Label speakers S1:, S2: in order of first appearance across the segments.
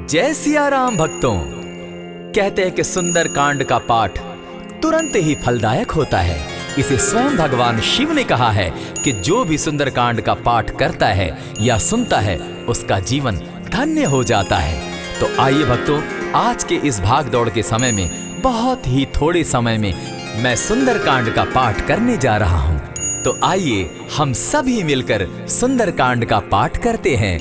S1: जय सिया राम भक्तों। कहते हैं कि सुंदर कांड का पाठ तुरंत ही फलदायक होता है। इसे स्वयं भगवान शिव ने कहा है कि जो भी सुंदर कांड का पाठ करता है या सुनता है उसका जीवन धन्य हो जाता है। तो आइए भक्तों, आज के इस भाग दौड़ के समय में बहुत ही थोड़े समय में मैं सुंदर कांड का पाठ करने जा रहा हूँ। तो आइए हम सभी मिलकर सुंदर कांड का पाठ करते हैं।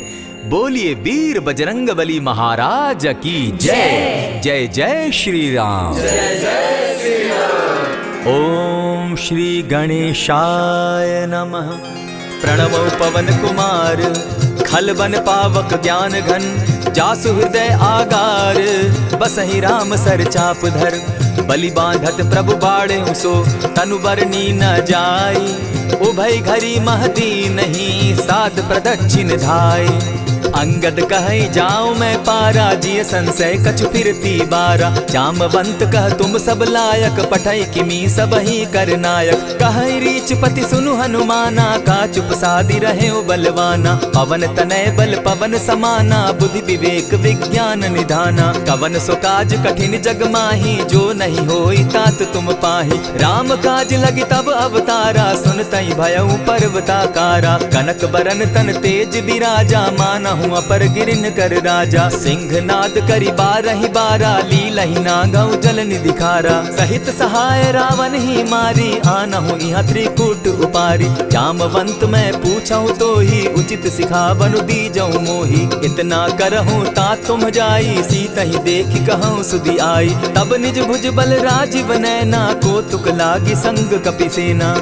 S1: बोलिए वीर बजरंगबली महाराज की जय। जय जय श्री राम।
S2: जय जय श्री राम।
S1: ओम श्री गणेशाय नमः। प्रणमो पवन कुमार खलबन पावक ज्ञान घन, जासु हृदय आगार बसहि राम सर चाप धर। बलि बांधत प्रभु बाड़े सो तनु बरनी न जाई, उभय घरी महदी नहीं साध प्रदक्षिण धाई। अंगद कहे जाऊं मैं पारा, जिय संशय कछु फिरती बारा। जामवंत कह तुम सब लायक, पठै किमी सब ही कर नायक। कहे रीच पति सुनु हनुमाना, का चुप सादी रहे बलवाना। पवन तनय बल पवन समाना, बुद्धि विवेक विज्ञान निधाना। कवन सो काज कठिन जग माही, जो नहीं होई तात तुम पाही। राम काज लगी तब अवतारा, सुनतई भयउ पर्वताकारा। कनक बरन तन तेज बिराजा, माना अपर गिरिन कर राजा। सिंह नाद करी बारहि बारा, लीलहि नागौ जल निधि खारा। सहित सहाय रावण ही मारी, आनहु इहाँ त्रिकूट उपारी। जामवंत मैं पूछऊं तो ही, उचित सिखावनु दीजऊं मोही। इतना करहूं ता तुम जाई, सीतहि देखि कहूं सुधि आई। तब निज भुज बल राजीव नैना, को तुक लागी संग कपिसेना।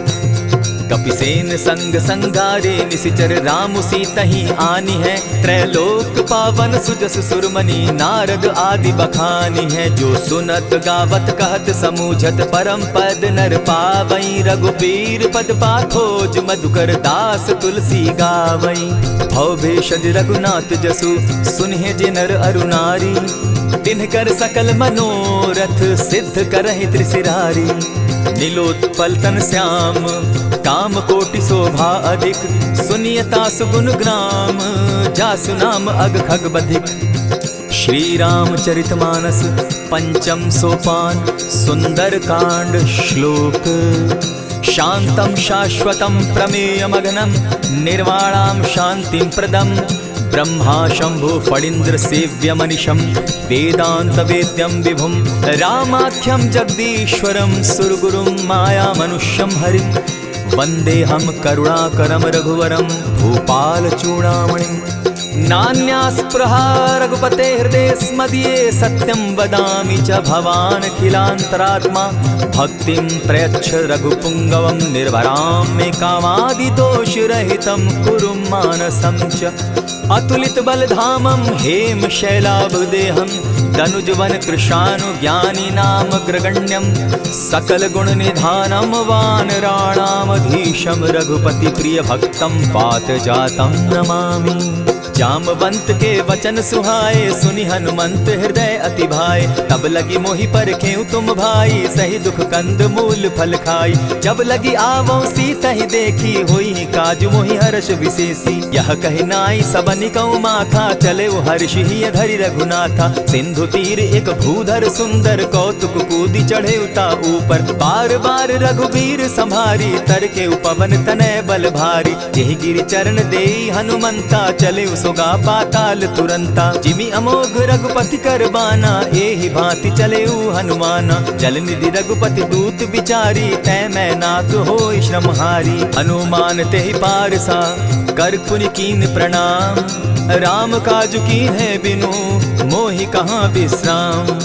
S1: कपिसेन संग संगारे, निशिचर राम सीतहि आनी है। त्रैलोक पावन सुजस सुरमणि, नारद आदि बखानी है। जो सुनत गावत कहत समूझत, परम पद नर पावई। रघुबीर पद पाखोज, मधुकर दास तुलसी गावई। भव भेषज रघुनाथ जसु, सुनहि जे नर अरु नारी। तिनकर सकल मनोरथ, सिद्ध करहि त्रिशिरारी। नीलोत्पल तन श्याम, काम कोटि शोभा अधिक। सुनियता सुगुण ग्राम, जासु नाम अग खग बधिक। श्री रामचरित मानस पंचम सोपान, सुंदर कांड श्लोक। शांतम शाश्वतम प्रमेयमग्नं, निर्वाणां शांतिं प्रदम्। ब्रह्मा शंभु फणीन्द्र सेव्य मनीषम, वेदांत वेद्यम विभुम। रामाख्यम जगदीश्वरम, सुरगुरुम माया मनुष्यम हरिम। वंदे हम करुणाकरम रघुवरम, भूपाल चूड़ामणिम। नान्यास्पृहा रघुपते हृदय स्मदीये, सत्यं वदामि च भवान् खिलान्तरात्मा। भक्तिं प्रयच्छ रघुपुंगवं, निर्भरां मे कामादिदोषरहितं कुरु मानसं च। अतुलित बलधामं हेम शैलाभदेहं, दनुजवन कृशानु ज्ञानी नामग्रगण्यं। सकल गुण निधानं वानराणामधीशं, रघुपति प्रिय भक्तं पात जातं नमामि। जामवंत के वचन सुहाए, सुनि हनुमंत हृदय अति भाए। तब लगी मोहि परखेउ तुम भाई, सही दुख कंद मूल फल खाई। जब लगी आवो सीतहि देखी, होई काज मोहि हर्ष विशेषी। यह कहि नाई सबनि कौ माथा, चले वो हर्षि हिय धरि रघुनाथा। सिंधु तीर एक भूधर सुंदर, कौतुक कूदि चढ़े उता ऊपर। बार बार रघुबीर संभारी, तर के पवन तनय बल भारी। यही गिरि चरण देई हनुमंता, चले सोगा पाताल तुरंता। जिमि अमोघ रघुपति कर बाना, एहि भांति चले हनुमाना। जल निधि रघुपति दूत बिचारी, तै मैं नाथ होई श्रमहारी। हनुमान तेहि पारसा, कर पुनि कीन प्रणाम। राम काज कीन है बिनु, मोहि कहाँ विश्राम।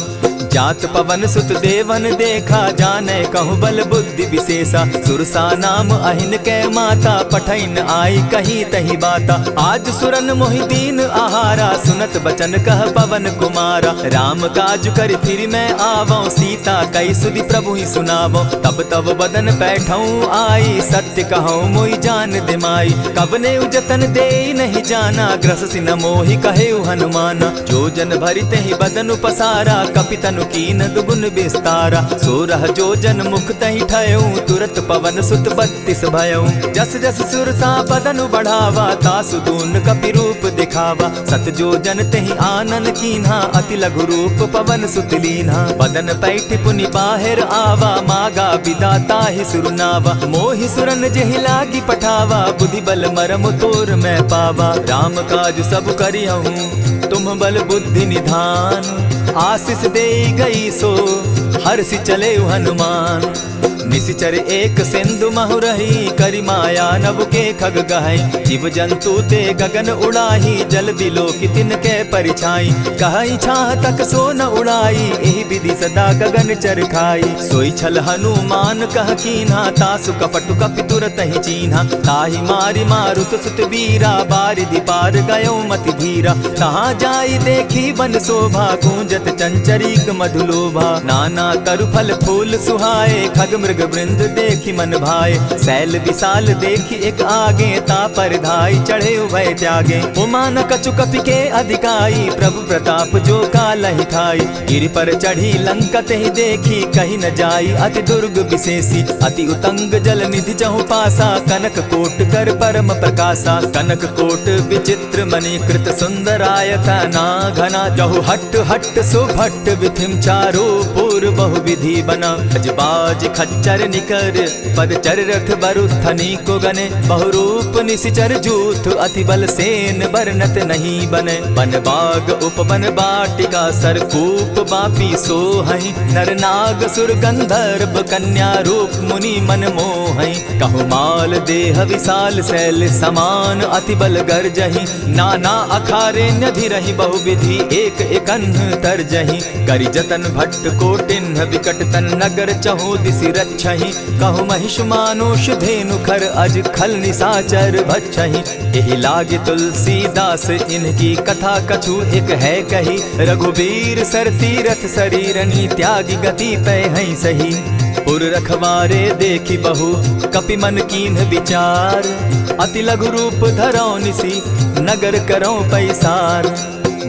S1: जात पवन सुत देवन देखा, जाने कहूँ बल बुद्धि विशेषा। सुरसा नाम अहिन कै माता, पठैन आई कहीं तही बाता। आज सुरन मोहि दीन आहारा, सुनत बचन कह पवन कुमारा। राम काज कर फिर मैं आवो, सीता कई सुधि प्रभु ही सुनावो। तब तब बदन बैठऊँ आई, सत्य कहूँ मोहि जान दिमाई। कबने उजतन दे नहीं जाना, ग्रस सिन मोहि कहे हनुमाना। जो जन भरित ही बदन पसारा, कपितन धनु कीन दुगुन विस्तारा। 16 जोजन मुख तहि ठयऊ तुरत पवन सुत 32 भयऊ। जस जस सुरसा बदनु बढ़ावा तासु दून कपि रूप दिखावा। 7 जोजन तहि आनन कीन्हा अति लघु रूप पवन सुत लीन्हा। बदन पैठ पुनि बाहिर आवा मागा बिदा ताहि सुरनावा। मोहि सुरन जेहि लागी पठावा बुद्धि बल मरम तोर मैं पावा। राम काज सब करिहूँ तुम बल बुद्धि निधान। आशीष दे गई सो हर्षि चले हनुमान। निशिचर एक सिंधु महु रही करि माया नभ के खग गहई। जीव जंतु ते गगन उड़ाही जल बिलो की तिनके परिछाई। कहई छाह तक सो न उड़ाई एहि विधि सदा गगन चर खाई। सोई छल हनुमान कह कीन्हा तासु कपटु कपि तुरत ही चीन्हा। ताहि मारि मारुत सुत वीरा बारिधि पार गयो मति धीरा। कहाँ जाई देखी बन शोभा गूंजत चंचरीक मधुलोभा। नाना तरु फल फूल सुहाए खग मृग वृंद देखी मन भाए। सैल विशाल देखी एक आगे ता पर धाई चढ़े उभय त्यागे। उमान कछु कपि के अधिकाई प्रभु प्रताप जो कालहि खाई। गिरि पर चढ़ी लंका तेहि देखी कहीं न जाई अति दुर्ग विशेषी। अति उतंग जल निधि चहु पासा कनक कोट कर परम प्रकाशा। कनक कोट विचित्र मणि कृत सुंदरायता ना घना। जहु हट हट सुभट विधिम चारो पूर्व बहु विधि बना। अजबाज खच्चर निकर पद चर रथ बरुथनी को गने। बहुरूप निशिचर जूथ अति बल सेन बरनत नहीं बने। बन बाग उपवन बाटिका सरकूप बापी सोहई। नर नाग सुर गंधर्व कन्या रूप मुनि मन मोहई। कहु माल देह विशाल शैल समान अति बल गर्जही। नाना अखारे नधिरहि बहुविधि एक एकन्ह तरजही। करि जतन भट्ट कोटिन्ह विकट तन नगर चहु दिसि रक्षहि। कहु महिष मानुष धेनु खर अज खल निशाचर भक्षहि। एहि लागे तुलसीदास इनकी कथा कछु एक है कही। रघुबीर सर तीरथ शरीरनी त्यागी गति पै हई सही। पुर रखवारे देखी बहु कपि मन कीन्ह विचार। अति लघु रूप धरौ निसी नगर करौ पैसार।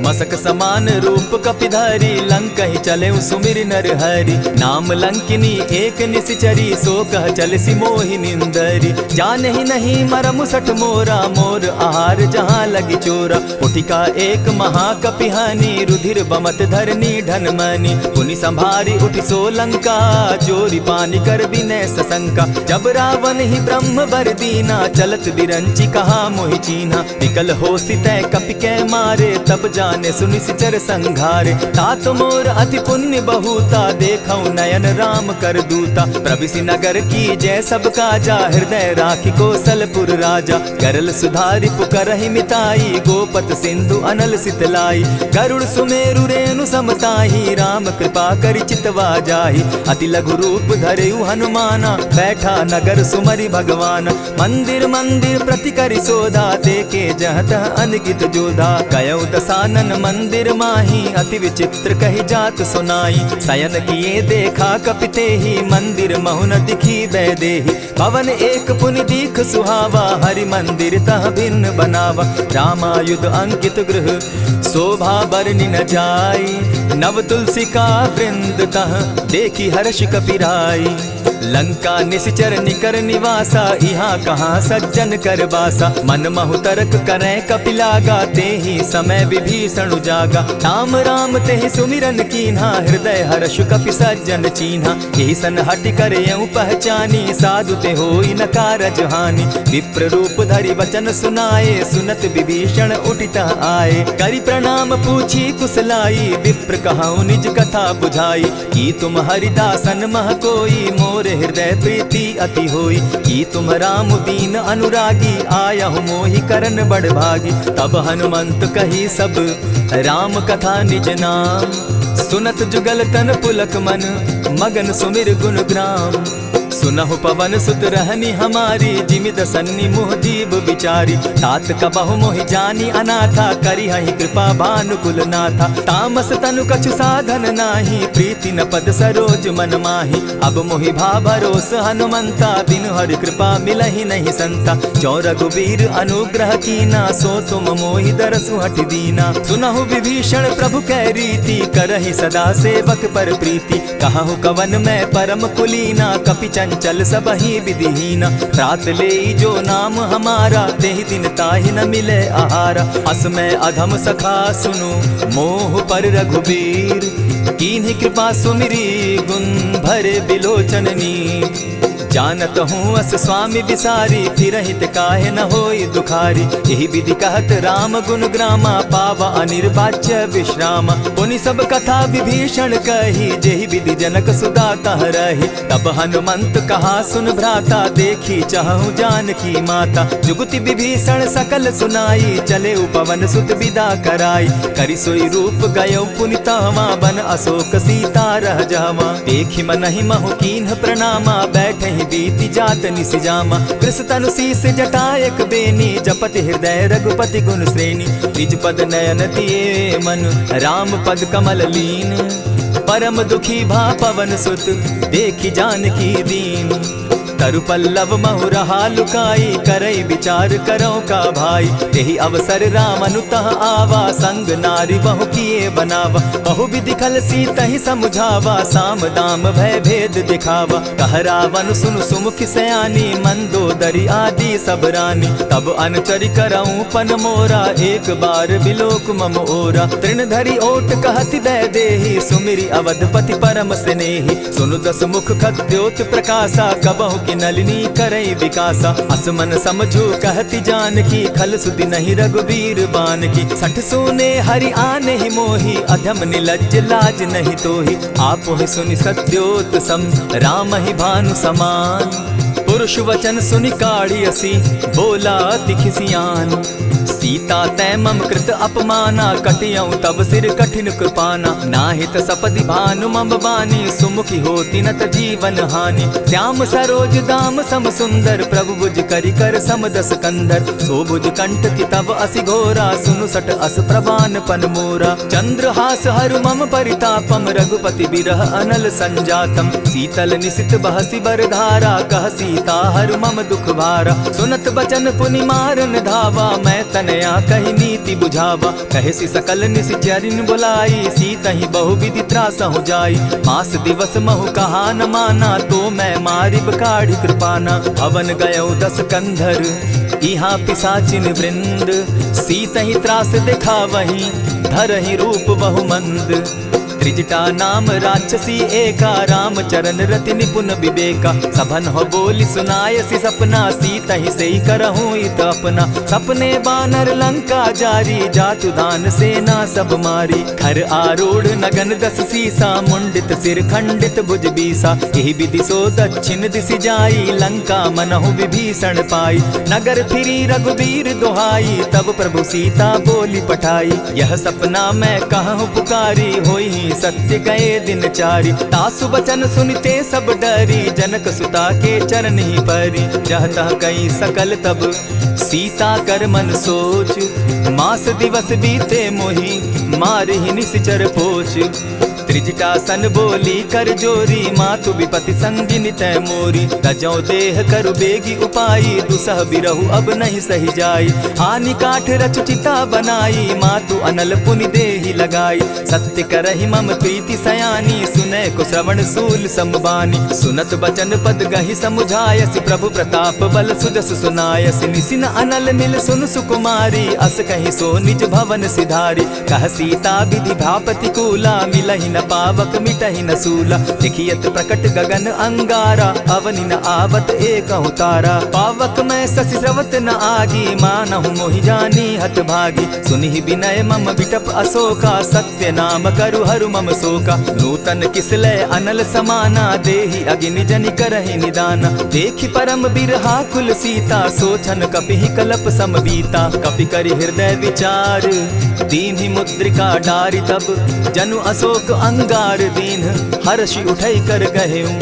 S1: मसक समान रूप कपिधारी लंक ही चले सुमिर नर हरि। नाम लंकिनी एक निशिचरी सो कह चल सी मोहि निंदरी। जान ही नहीं मरम सठ मोरा मोर आहार जहाँ लगी चोरा। उठिका एक महाकपिहानी रुधिर बमत धरनी ढनमनी। पुनि संभारी उठि सो लंका चोरी पानी कर बिनै सशंका। जब रावण ही ब्रह्म बर दीना चलत बिरंची कहा मोहि चीन्हा। निकल हो सितै कपि कै मारे तब जाने सुनिश्चर संघारे। तात मोर अति पुण्य बहुता देखौ नयन राम कर दूता। प्रविशि नगर की जय सब काजा हृदय राखी कौशलपुर राजा। गरल सुधारि पुकरहि मिताई गोपत सिंधु अनल सितलाई। गरुड़ सुमेरु रेणु समताही राम कृपा करि चितवा जाहि। अति लघु रूप धरेउ हनुमाना बैठा नगर सुमरि भगवान। मंदिर मंदिर प्रति करि सोधा देखे जहत अनगित जोधा। कयौ दसानन मंदिर माही अति विचित्र कही जात सुनाई। शयन किए देखा कपिते ही मंदिर महु न दिखी बैदेही। भवन एक पुनि दीख सुहावा हरि मंदिर तह भिन्न बनावा। रामायुध अंकित गृह शोभा बरनि न जाई। नव तुलसी का वृंद तह देखी हर्ष कपिराई। लंका निशिचर निकर निवासा यहाँ कहाँ सज्जन कर बासा। मन महु तरक करै कपिलागा तेहि समय विभीषण जागा। राम राम तेहि सुमिरन कीन्हा हृदय हर्ष कपि सज्जन चीन्हा। एहि सन हटि कर यूं पहचानी साधु ते होई न कारज हानि। विप्र रूप धरि वचन सुनाए सुनत विभीषण उठितः आए। करि प्रणाम पूछी कुशलाई विप्र कहऊँ निज कथा बुझाई। की तुम हरिदासन मह कोई मोर हृदय प्रीति अति होई। की तुम राम दीन अनुरागी आयहु मोहि करन बड़ भागी। तब हनुमंत कही सब राम कथा निज नाम। सुनत जुगल तन पुलक मन मगन सुमिर गुण ग्राम। सुनहु पवन सुत रहनी हमारी, जिमि दसन्नी मुह जीव विचारी। तात कबहु मोहि जानी अनाथा, करी हहि कृपा भानुकुल नाथा। तामस तनु कछु साधन नाही, प्रीति न पद सरोज मन माही। अब मोहि भा भरोस हनुमंता, बिनु हरि कृपा मिलहि नहीं संता। जो रघुबीर अनुग्रह कीना, सो तुम मोहि दरसु हठि दीना। सुनहु विभीषण प्रभु कै रीति, करहि सदा सेवक पर प्रीति। कहु कवन मैं परम कुलीना, कपि चंचल सबहि विधिहीना। रात लेई जो नाम हमारा, तेहि दिन ताहि न मिले आहारा। अस मैं अधम सखा सुनु, मोह पर रघुबीर। कीन्ही कृपा सुमिरी, गुण भरे बिलोचन नीर। जानत हूँ अस स्वामी बिसारी, फिरहित काहे न होई दुखारी। यही विधि कहत राम गुण ग्रामा, पावा अनिर्वाच्य विश्रामा। पुनि सब कथा विभीषण कही, जेहि विधि जनक सुता तह रही। तब हनुमंत कहा सुन भ्राता, देखी चाहूँ जानकी माता। जुगति विभीषण सकल सुनाई, चले पवन सुत विदा कराई। करि सोई रूप गयो पुनि तहवा, बन अशोक सीता रह जावा। देखि मनहि महु कीन्ह प्रणामा, बैठहि बीति जात निसि जामा। कृष तनु शीस जटा एक बेनी, जपति हृदय रघुपति गुण श्रेणी। निज पद नयन दिए मन, राम पद कमल लीन। परम दुखी भा पवन सुत, देखि जानकी दीन। तरु पल्लव महु रहा लुकाई, करई विचार करो का भाई। यही अवसर राम अनुतः आवा, संग नारी बहु किए बनावा। बहु विधि खल सीतहि समुझावा, साम दाम भय भेद दिखावा। कह रावण सुन सुमुखि सयानी, मंदोदरी आदि सब रानी। तब अनुचरि करऊं पन मोरा, एक बार बिलोक मम ओरा। तृण धरि ओट कहति दय देहि, सुमिरि अवधपति परम स्नेही। सुनु दस मुख खद्योत प्रकाशा, कबहु नलिनी करई विकासा। असमन समझो कहति जानकी, खल सुधि नहीं रघुबीर बान की। सठ सोने हरि आने ही मोही, अधम निलज्ज लाज नहीं तोही। आपो ही सुनि सत्योत सम, राम ही भानु समान। पुरुष वचन सुनि काढ़ियसी, बोला अति खिसियान। सीता तै मम कृत अपमाना, कटियऊं तब सिर कठिन कृपाना। नाहित सपदि भानु मम बानी, सुमुखी होती नत जीवन हानि। श्याम सरोज दाम सम सुंदर, प्रभु भुज करि कर सम दस कंधर। सो भुज कंठ की तब असि घोरा, सुनु सट अस प्रवान पन मोरा। चंद्रहास हरु मम परितापम, रघुपति बिरह अनल संजातम। शीतल निशित बहसी बरधारा, कह सीता हरु मम दुख भारा। सुनत बचन पुनि मारन धावा, मैं तनया कही नीति बुझावा। कहसी सकल निशिचरिन बुलाई, सीतहि बहु विधि त्रास हो जाई। मास दिवस महु कहा न माना, तो मैं मारिब काढ़ी कृपाना। भवन गयो दस कंधर, इहाँ पिशाचिन वृंद। सीतहि त्रास दिखावहीं, धरहि रूप बहु मंद। त्रिजटा नाम राक्षसी एका, राम चरण रति निपुण विवेका। सभन हो बोली सुनायसी सपना, सीतहि सेई करहूँ इत अपना। सपने बानर लंका जारी, जातु दान सेना सब मारी। खर आरूढ़ नगन दस सीसा, मुंडित सिर खंडित भुज बीसा। यही विधि सो दक्षिण दिशि जाई, लंका मनहु विभीषण पाई। नगर फिरी रघुबीर दुहाई, तब प्रभु सीता बोली पठाई। यह सपना मैं कहूँ पुकारी, होई सत्य गए दिन चारी। तासु बचन सुनते सब डरी, जनक सुता के चरण ही परी। जहता कई सकल तब सीता कर मन सोच, मास दिवस बीते मोही, मार ही निश्चर पोच। त्रिजटा सन बोली कर जोरी, मातु विपति संगिनी तै मोरी। तजौ देह करु बेगी उपाई, दुसह बिरहु अब नहीं सही जाई। हानि काठ रचु चिता बनाई, मातु अनल पुनि देहि लगाई। सत्य करहि मम प्रीति सयानी, सुनै को श्रवण सूल संबानी। सुनत बचन पद गहि समुझायसि, प्रभु प्रताप बल सुजस सुनायसि। निसिन अनल मिल सुन सुकुमारी, अस कहि सो निज भवन सिधारी। कह सीता विधि भापति कूला, मिलहि न पावक मिटहि न सूला। देखियत प्रकट गगन अंगारा, अवनि न आवत एकहु तारा। पावक मैं शशि स्रवत न आगी, मानहु मोहि जानी हत भागी। सुनिहि विनय मम विटप अशोका, सत्य नाम करु हरु मम शोका। नूतन किसलय अनल समाना, देहि अगिनि जनि करहि निदाना। देखि परम बिरहा कुल सीता, सोचन कपिहि कलप समबीता। कपि करि हृदय विचार, दीन्हि मुद्रिका डारि। तब जनु अशोक अंगार दीन, हर्षि उठै कर गहेऊं।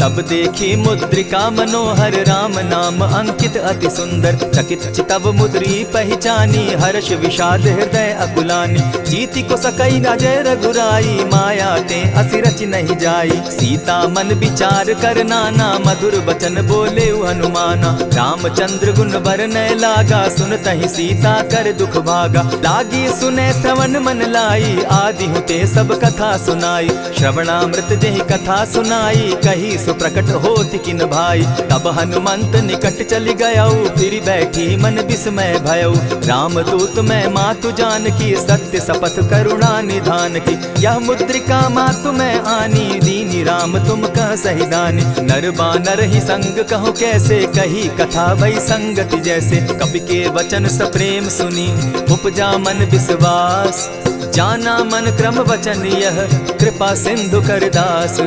S1: तब देखी मुद्रिका मनोहर राम नाम अंकित अति सुंदर। चकित चितव मुद्री पहचानी हर्ष विषाद हृदय अकुलानी। जीति को सकई न जय रघुराई माया ते असि रचि नहीं जाई। सीता मन विचार कर नाना मधुर बचन बोले हनुमाना। रामचंद्र गुण बरनय लागा सुनतहि सीता कर दुख भागा। लागी सुने श्रवण मन लाई आदि हुते सब कथा सुनाई। श्रवणामृत जेहि कथा सुनाई कही सुप्रकट होति किन भाई। तब हनुमंत निकट चली गयऊ फिर बैठी मन विस्मय भयऊ। रामदूत मैं मातु जानकी सत्य शपथ करुणा निधान की। यह मुद्रिका मातु मैं आनी दीनी राम तुम कह सही दानी। नर बानर ही संग कहो कैसे कही कथा भई संगति जैसे। कपि के वचन सप्रेम सुनी उपजा मन विश्वास। जाना मन क्रम वचन यह कृपा सिंधु कर दास।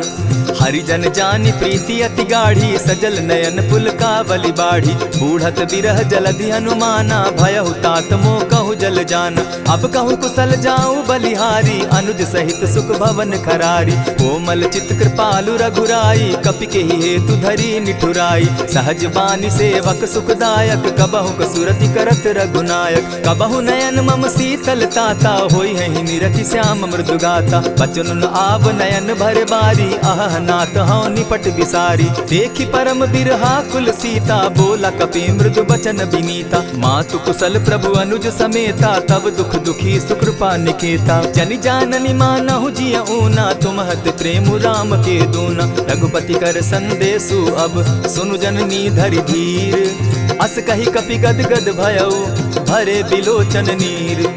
S1: हरिजन जानी प्रीति अति गाढ़ी सजल नयन पुलकावली बाढ़ी। बूढ़त बिरह जलधि हनुमाना भयहु तात मोह कहु जल जाना। अब कहूँ कुशल जाऊँ बलिहारी अनुज सहित सुख भवन खरारी। कोमल चित कृपालु रघुराई कपि के ही हेतु धरी निठुराई। सहज बानी सेवक सुखदायक कबहु कसुरति करत रघुनायक। कबहु नयन मम शीतल ताता होई है निरखि श्याम मृदु गाता। बचन आव नयन भर बारी आह नाथ हौ निपट बिसारी। देखी परम बिरहा कुल सीता बोला कपि मृदु बचन विनीता। मातु कुशल प्रभु अनुज समेता तब दुख दुखी सुकृपा निकेता। जनि जाननी मानहु जिय ऊना तुम्हत प्रेम राम के दूना। रघुपति कर संदेशु अब सुनु जननी धरि धीर। अस कही कपि गद गद भयऊ भरे बिलोचन नीर।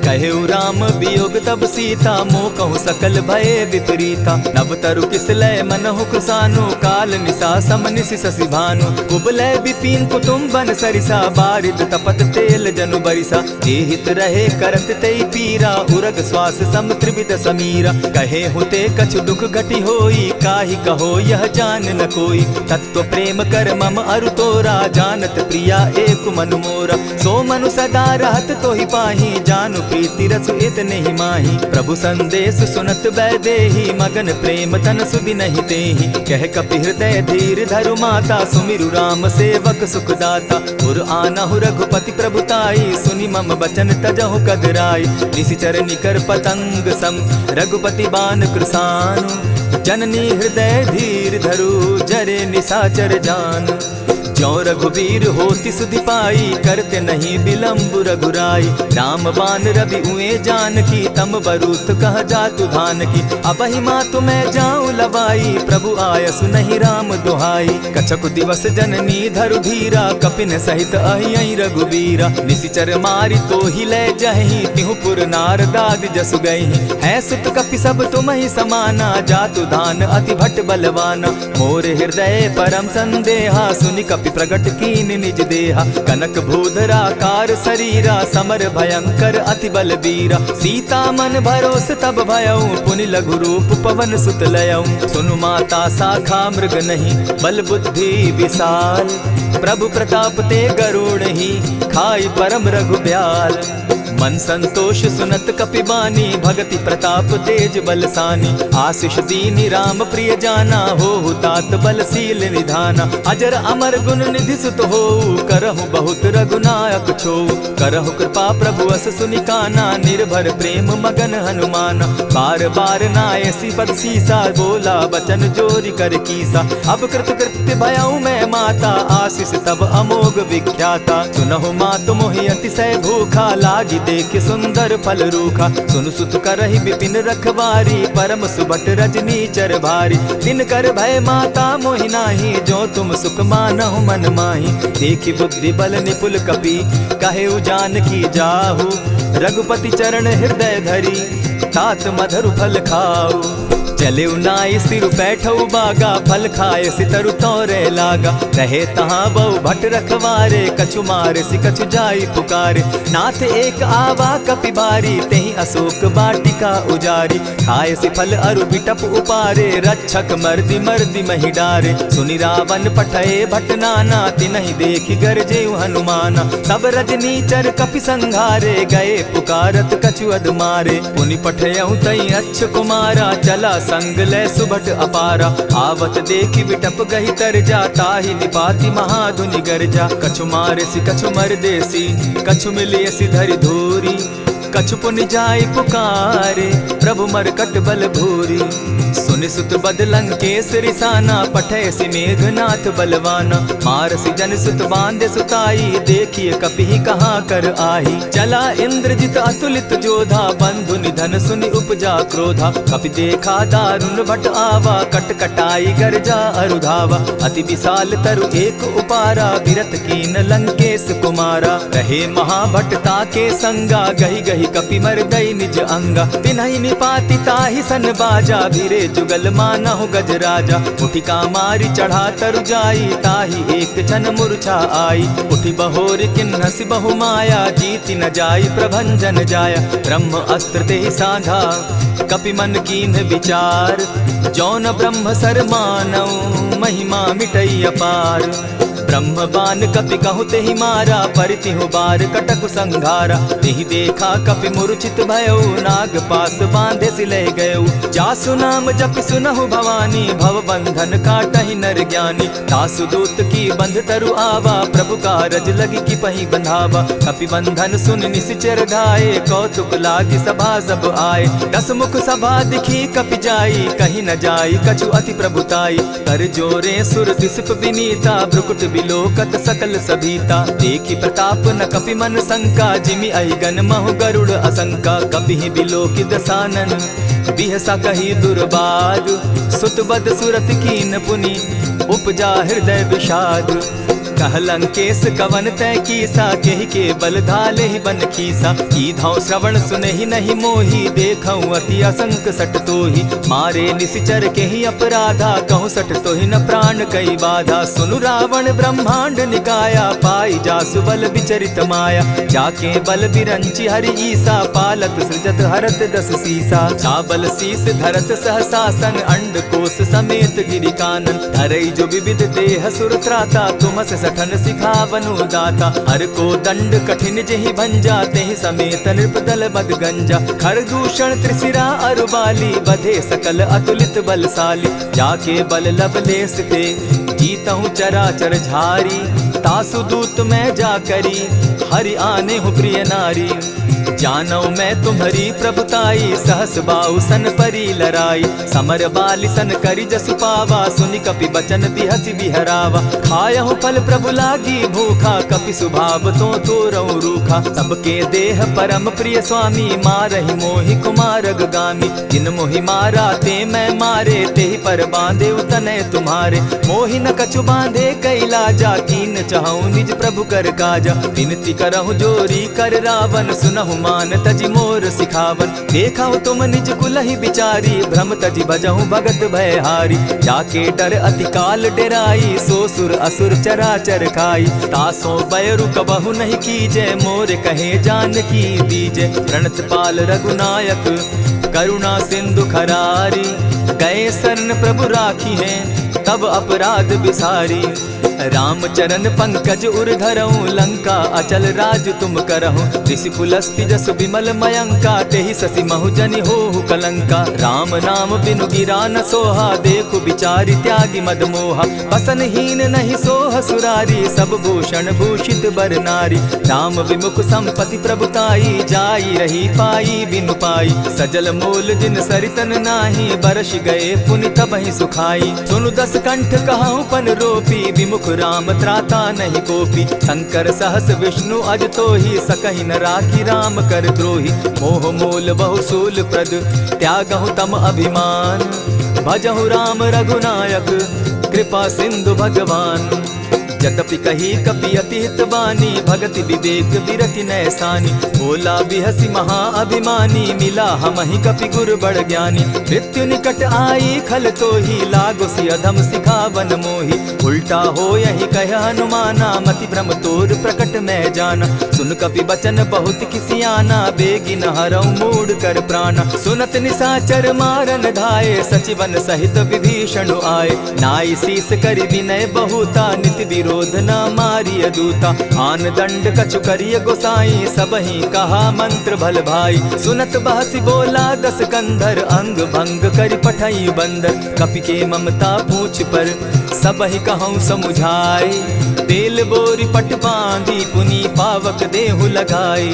S1: कहेउ राम वियोग तब सीता मोह कहूँ सकल भये विपरीता। नव तरु किसलय मनहु कुसानु काल निशा सम निशि शशि भानु। कुबलय विपिन कुटुम्बन सरिसा बारिद तपत तेल जनु बरिसा। जेहित रहे करत तेई पीरा उरग श्वास सम त्रिविध समीरा। कहे हुते कछु दुख घटी होई काहि कहो यह जान न कोई। तत्व प्रेम कर मम अरु तोरा जानत प्रिया एक मनु मोरा। सो मनु सदा रहत तोहि पाही जानु प्रीति रस इतने ही माही। प्रभु संदेश सुनत बैदेही मगन प्रेम तन सुधि नहीं तेहि। कह कपि हृदय धीर धरु माता सुमिरु राम सेवक सुखदाता। उर आनहु रघुपति प्रभुताई सुनि मम बचन तजहु कदराई। निशिचर निकर पतंग सम रघुपति बान कृसानु। जननी हृदय धीर धरु जरे निशाचर जान। ज्यों रघुवीर होति सुधि पाई करते नहीं विलम्ब रघुराई। राम बान रवि उए जानकी तम बरूथ कह जातु धान की। अबहि मातु मैं जाऊं लवाई प्रभु आयसु नहीं राम दुहाई। कछक दिवस जननी धरु धीरा कपिन सहित अहि रघुवीरा। निशिचर मारी तो ही ले जहि तिहु पुर नारदादि जसु गई। है सुत कपि सब तुम ही समाना जातु धान अति भट बलवाना। मोर हृदय परम संदेहा सुनि कपि प्रगट कीन निज देहा। कनक भूधराकार शरीरा समर भयंकर अति बलबीरा। सीता मन भरोस तब भयऊ पुनि लघु रूप पवन सुत लयऊ। सुनु माता शाखा मृग नहीं बल बुद्धि विशाल। प्रभु प्रताप ते गरुड़ ही खाई परम रघुब्याल। मन संतोष सुनत कपिबानी भगति प्रताप तेज बलसानी। आशीष दीनी राम प्रिय जाना हो तात बलशील निधाना। अजर अमर गुण निधि सुत हो करहु बहुत रघुनायक छो। करहु कृपा प्रभु अस सुनिकाना निर्भर प्रेम मगन हनुमाना। बार बार नायसी पद सीसा बोला बचन जोरी कर कीसा। अब कृत कृत्य भयऊ मैं माता आशीष तब अमोघ विख्याता। सुनहु मातु मोहि अतिशय भूखा लागी देख सुंदर फल रूखा। सुन सुत करहि विपिन रखवारी परम सुबट रजनी चर भारी। दिन कर भय माता मोहि नाही जो तुम सुख मानहु मन माही। देखि बुद्धि बल निपुल कपि कहेउ जानकी जाहु। रघुपति चरण हृदय धरी तात मधुर फल खाऊ। चले नाई सिर बैठऊ बागा फल खाए सितरु तोरे लागा। रहे तहाँ बहु भट रखवारे कछु मारे सि कछु जाई पुकारे। नाथ एक आवा कपि बारी तेहि अशोक बाटिका उजारी। खाए सि फल अरु बिटप उपारे रक्षक मर्दि मर्दि महि डारे। सुनि रावण पठये भट नाना तिनहि देखि गरजेउ हनुमाना। सब रजनी चर कपि संघारे गए पुकारत कछु अध मारे। पुनि पठयउ तई अच्छ कुमारा चला संग ले सुभट अपारा। आवत देखी विटप गही तर जा, ताहि निपाति महाधुनि गर्जा। कछु मारेसी कछु मर देसी, कछु मिलियसी धरि धूरी। कछु पुनि जाई पुकारे, प्रभु मरकट बल भूरी। सुनि सुत बद लंकेश रिसाना, पठैसी मेघनाथ बलवाना। मारसी जन सुत बांधे सुताई, देखिए कपि कहाँ कर आही। चला इंद्रजित अतुलित जोधा, बंधु निधन सुनि उपजा क्रोधा। कपि देखा दारुण भट आवा, कट कटाई गर्जा अरुधावा। अति विशाल तरु एक उपारा, विरत कीन लंकेश कुमारा। रहे महाभट ताके संगा, गही गही कपि मर्दई निज अंगा। तिन्हि निपाति ताहि सन बाजा, भीरे जुगल मानहु गजराजा। उठि कामारी चढ़ा तरु जाई, ताहि एक क्षण मूर्छा आई। उठि बहोर किन्हसि बहु माया, जीति न जाई प्रभंजन जाया। ब्रह्म अस्त्र तेहि साधा, कपि मन कीन्ह विचार। जौन ब्रह्म सर मानऊ, महिमा मिटई अपार। ब्रह्म बान कपि कहु तेहि मारा, परितिहु बार कटकु संघारा। तेहि देखा कपि मूर्छित भयउ, नाग पास बांधे सिले गयउ। जासु नाम जपि सुनहु भवानी, भव बंधन काटहि नर ज्ञानी। तासु दूत की बंध तरु आवा, प्रभु कारज लगी की पहि बंधावा। कपि बंधन सुन निसिचर धाये, कौतुक लागी सभा सब आए। दस मुख सभा दिखी कपि जाई, कहीं न जाई कछु अति प्रभुताई। कर जोरे सुर दिसप विनीता, भ्रुकुट बिलोकत सकल सभीता। देखी प्रताप न कपि मन शंका, जिमि अहिगन महु गरुड़ असंका। कपि बिलोकि दसानन, बिहसा कही दुर्बाद। सुत बद सुरत कीन पुनि, उपजा हृदय विषाद। कह लंकेश कवन तय कीसा, केहि के बल धाले ही बन खीसा। कीधौ श्रवण सुनहि नहीं मोही, देखऊं अति असंक सट तोही। मारे निसिचर केहि अपराधा, कहूँ सट तोहि न प्राण कई बाधा। सुनु रावण ब्रह्मांड निकाया, पाई जासु बल विचरित माया। जाके बल बिरंचि हरि ईसा, पालत सृजत हरत दस सीसा। चाबल शीस धरत सहसासन, अंड कोश समेत गिरि कानन। धरई जो विविध देह सुर त्राता, तुमस सठन सिखावनु दाता। हर को दंड कठिन जेहि भंजा, तेहि समेत नृपदल बद गंजा। खर दूषण त्रिशिरा अरुबाली, बधे सकल अतुलित बलशाली। जाके बल लवलेस ते, जीतहु चराचर झारी। तासु दूत मैं जा करी, हरि आने हूँ प्रिय नारी। जानो मैं तुम्हारी प्रभुताई, सहस बाहु सन परी लराई। समर बाली सन करी जसु पावा, सुनि कपि बचन बिहसि बिहरावा। खायहु फल प्रभु लागी भूखा, कपि सुभाव तो तोरहु रूखा। सबके देह परम प्रिय स्वामी, मारहि मोहि कुमारग गामी। जिन मोहि मारा ते मैं मारे, तेहि पर बांधे उतने तुम्हारे। मोहि न कछु बांधे कैलाजा, कीन चहु निज प्रभु कर काजा। विनती करहु जोरी कर रावण, सुनहु मान तजि मोर सिखावन। देखहु तुम निज कुलहि बिचारी, भ्रम तजि भजहु भगत भयहारी। जाके डर अति काल डेराई, सो सुर असुर चराचर खाई। तासो बैरु कबहु नहीं कीजे, मोर कहे जानकी दीजे। प्रणत पाल रघुनायक, करुणा सिंधु खरारी। गए शरण प्रभु राखी हैं, तब अपराध बिसारी। राम चरण पंकज उर धरऊं, लंका अचल राज तुम करहूं। ऋषि पुलस्ति जस विमल मयंका, तेहि ससि महु जनि होहु कलंका। राम नाम बिनु गिरा न सोहा, देखु बिचारी त्यागी मद मोहा। बसन हीन नहीं सोह सुरारी, सब भूषण भूषित बर नारी। राम विमुख संपति प्रभुताई, जाई रही पाई बिनु पाई। सजल मोल जिन सरितन नाही, बरस गए पुनि तबहि सुखाई। सुनु दस कंठ कहूँ पन रोपी, विमुख राम त्राता नहीं कोपी। शंकर सहस विष्णु अज तोहि, सकहि न राखी राम कर द्रोही। मोह मोल बहु सूल प्रद, त्यागहु तम अभिमान। भजहु राम रघुनायक, कृपा सिंधु भगवान। यद्यपि कही कपि अति हित बानी, भगति विवेक विरति नैसानी। बोला बिहसी महा अभिमानी, मिला हमहि कपि गुर बड़ ज्ञानी। मृत्यु निकट आई खल तोहि, लागो सि अधम सिखावन मोहि। उल्टा हो यही कह हनुमाना, मति भ्रम तोर प्रकट मैं जाना। सुन कपि बचन बहुत किसियाना, बेगी न हरऊ मूड कर प्राणा। सुनत निसाचर मारन धाये, सचिवन सहित विभीषण आए। नाई शीस करि विनय बहुता, नित विरोध क्रोध न मारिय दूता। आन दंड कछु करिय गोसाई, सबहि कहा मंत्र भल भाई। सुनत बहसी बोला दस कंधर, अंग भंग करि पठई बंदर। कपि के ममता पूछ पर, सबहि कहूँ समुझाए। तेल बोरी पट बांधी, पुनि पावक देहु लगाई।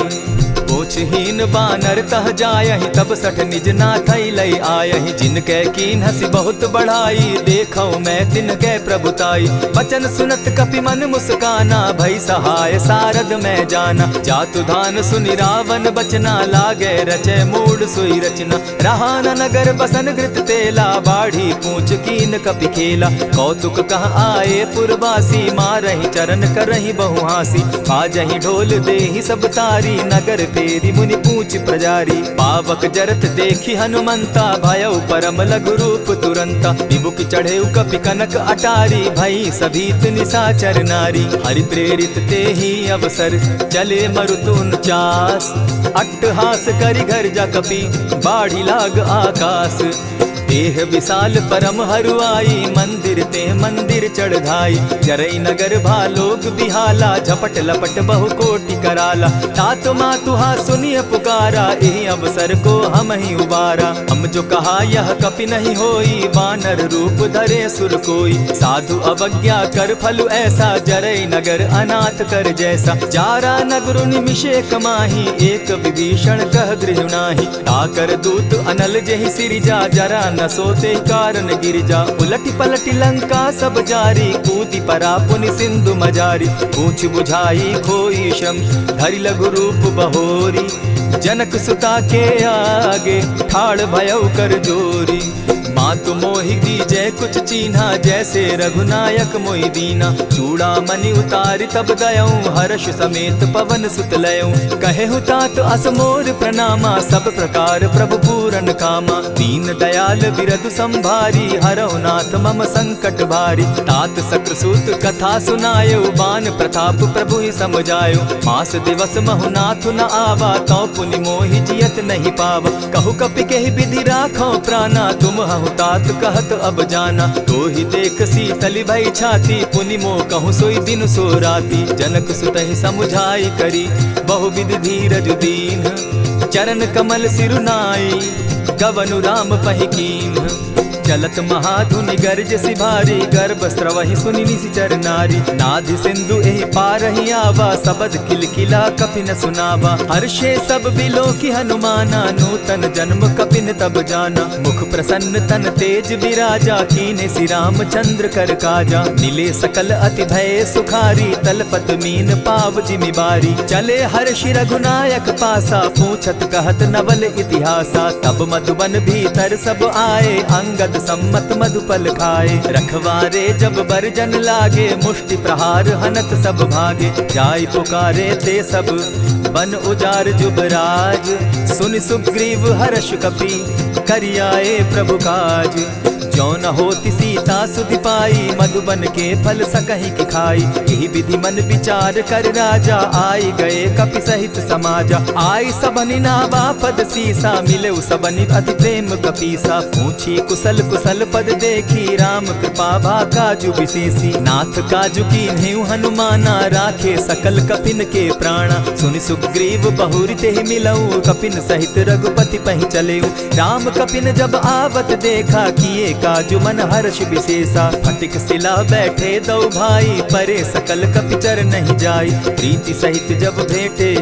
S1: पूछहीन बानर तह जायहि, तब सठ निज नाथ लई आयहि। जिनके कीन हसी बहुत बढ़ाई, देखौ मैं तिनके प्रभुताई। बचन सुनत कपि मन मुस्काना, भई सहाय सारद मैं जाना। जातु धान सुनि रावण बचना, लागे रचे मूड सोई रचना। रहा न नगर बसन घृत तेला, बाढ़ी पूछ कीन कपि खेला। कौतुक कह आए पुरवासी, मारहि चरण करहि बहु हासी। बाजहि ढोल देहि सब तारी, नगर तेरी मुनि पूछ प्रजारी। पावक जरत देखी हनुमंता, भयउ परम लघु रूप तुरंता। विमुख चढ़े कपि कनक अटारी, भई सभीत निशाचर नारी। हरि प्रेरित ते ही अवसर, चले मरुत 49। अट्टहास करि घर जा कपि, बाढ़ी लाग आकाश। देह विशाल परम हरुआई, मंदिर ते मंदिर चढ़ाई। जरई नगर भालोग बिहाला, झपट लपट बहु कोटि कराला। तात मातुहा सुनिय पुकारा, एहि अवसर को हम ही उबारा। हम जो कहा यह कपि नहीं होई, बानर रूप धरे सुर कोई। साधु अवज्ञा कर फल ऐसा, जरई नगर अनाथ कर जैसा। जारा नगर निमिषे कमाही, एक विभीषण कह गृह नाही। ताकर दूत अनल जेहि सिरिजा, जरा न सोते कारण गिरिजा। उलटी पलटी लंका सब जारी, कूदी परा पुनि सिंधु मजारी। पूछ बुझाई खोई श्रम, धरि लघु रूप बहोरी। जनक सुता के आगे, ठाड़ भयउ कर जोरी। मातु मोहि दीजै कुछ चीन्हा, जैसे रघुनायक मोहि दीना। चूड़ा मणि उतारि तब दयऊँ, हर्ष समेत पवन सुत लयऊँ। कहे तात असमोर प्रणामा, सब प्रकार प्रभु पूरन कामा। दीन दयाल बिरदु संभारी, हरौ नाथ मम संकट भारी। तात सक्रसूत कथा सुनायो, बान प्रताप प्रभु ही समझायो। मास दिवस महु नाथ न आवा, तौ पुनि मोहि जियत नहीं पावा। कहु कपि केहि विधि राखो प्राणा, तुम हहु तात कहत अब जाना। तो ही देख शीतल भई छाती, पुनि मो कहूँ सोई दिन सो राती। जनक सुतहि समुझाई करी, बहुविधि धीरज दीन। चरण कमल सिरुनाई, गवनु राम पहि कीन। चलत महाधुनि गर्ज सिभारी, गर्भ स्रवहि सुनि निशिचर नारी। नाधि सिंधु एहि पारहि आवा, सबद किलकिला कपि न सुनावा। हर्षे सब बिलोकि हनुमाना, नूतन जन्म कपिन तब जाना। मुख प्रसन्न तन तेज विराजा, कीने श्री रामचंद्र कर काजा। मिले सकल अति भय सुखारी, तलपत मीन पाव जिमि बारी। चले हर्षि रघुनायक पासा, पूछत कहत नवल इतिहासा। तब मधुबन भीतर सब आए, अंगद सम्मत मधुपल खाए। रखवारे जब बरजन लागे, मुष्टि प्रहार हनत सब भागे। जाय पुकारे ते सब, बन उजार जुबराज। सुनि सुग्रीव हर्ष कपि, करियाए प्रभु काज। जो न होती सीता सुधि पाई, मधुबन के फल सकहि की खाई। यही विधि मन विचार कर राजा, आई गए कपि सहित समाजा। आई सबनि नावा पद सीसा, मिले सबनि अति प्रेम कपीसा। पूछी कुशल कुशल पद देखी, राम कृपा भा काजु विशेषी। नाथ काजु कीन्हेउ हनुमाना, राखे सकल कपिन के प्राणा। सुनि सुग्रीव बहुरि तेहि मिलऊ, कपिन सहित रघुपति पहि चलेऊ। राम कपिन जब आवत देखा, किए काजु मन हर्ष विशेषा। फटिक सिला बैठे दो भाई, परे सकल कपिचर नहीं जाई। प्रीति सहित जब भेटे,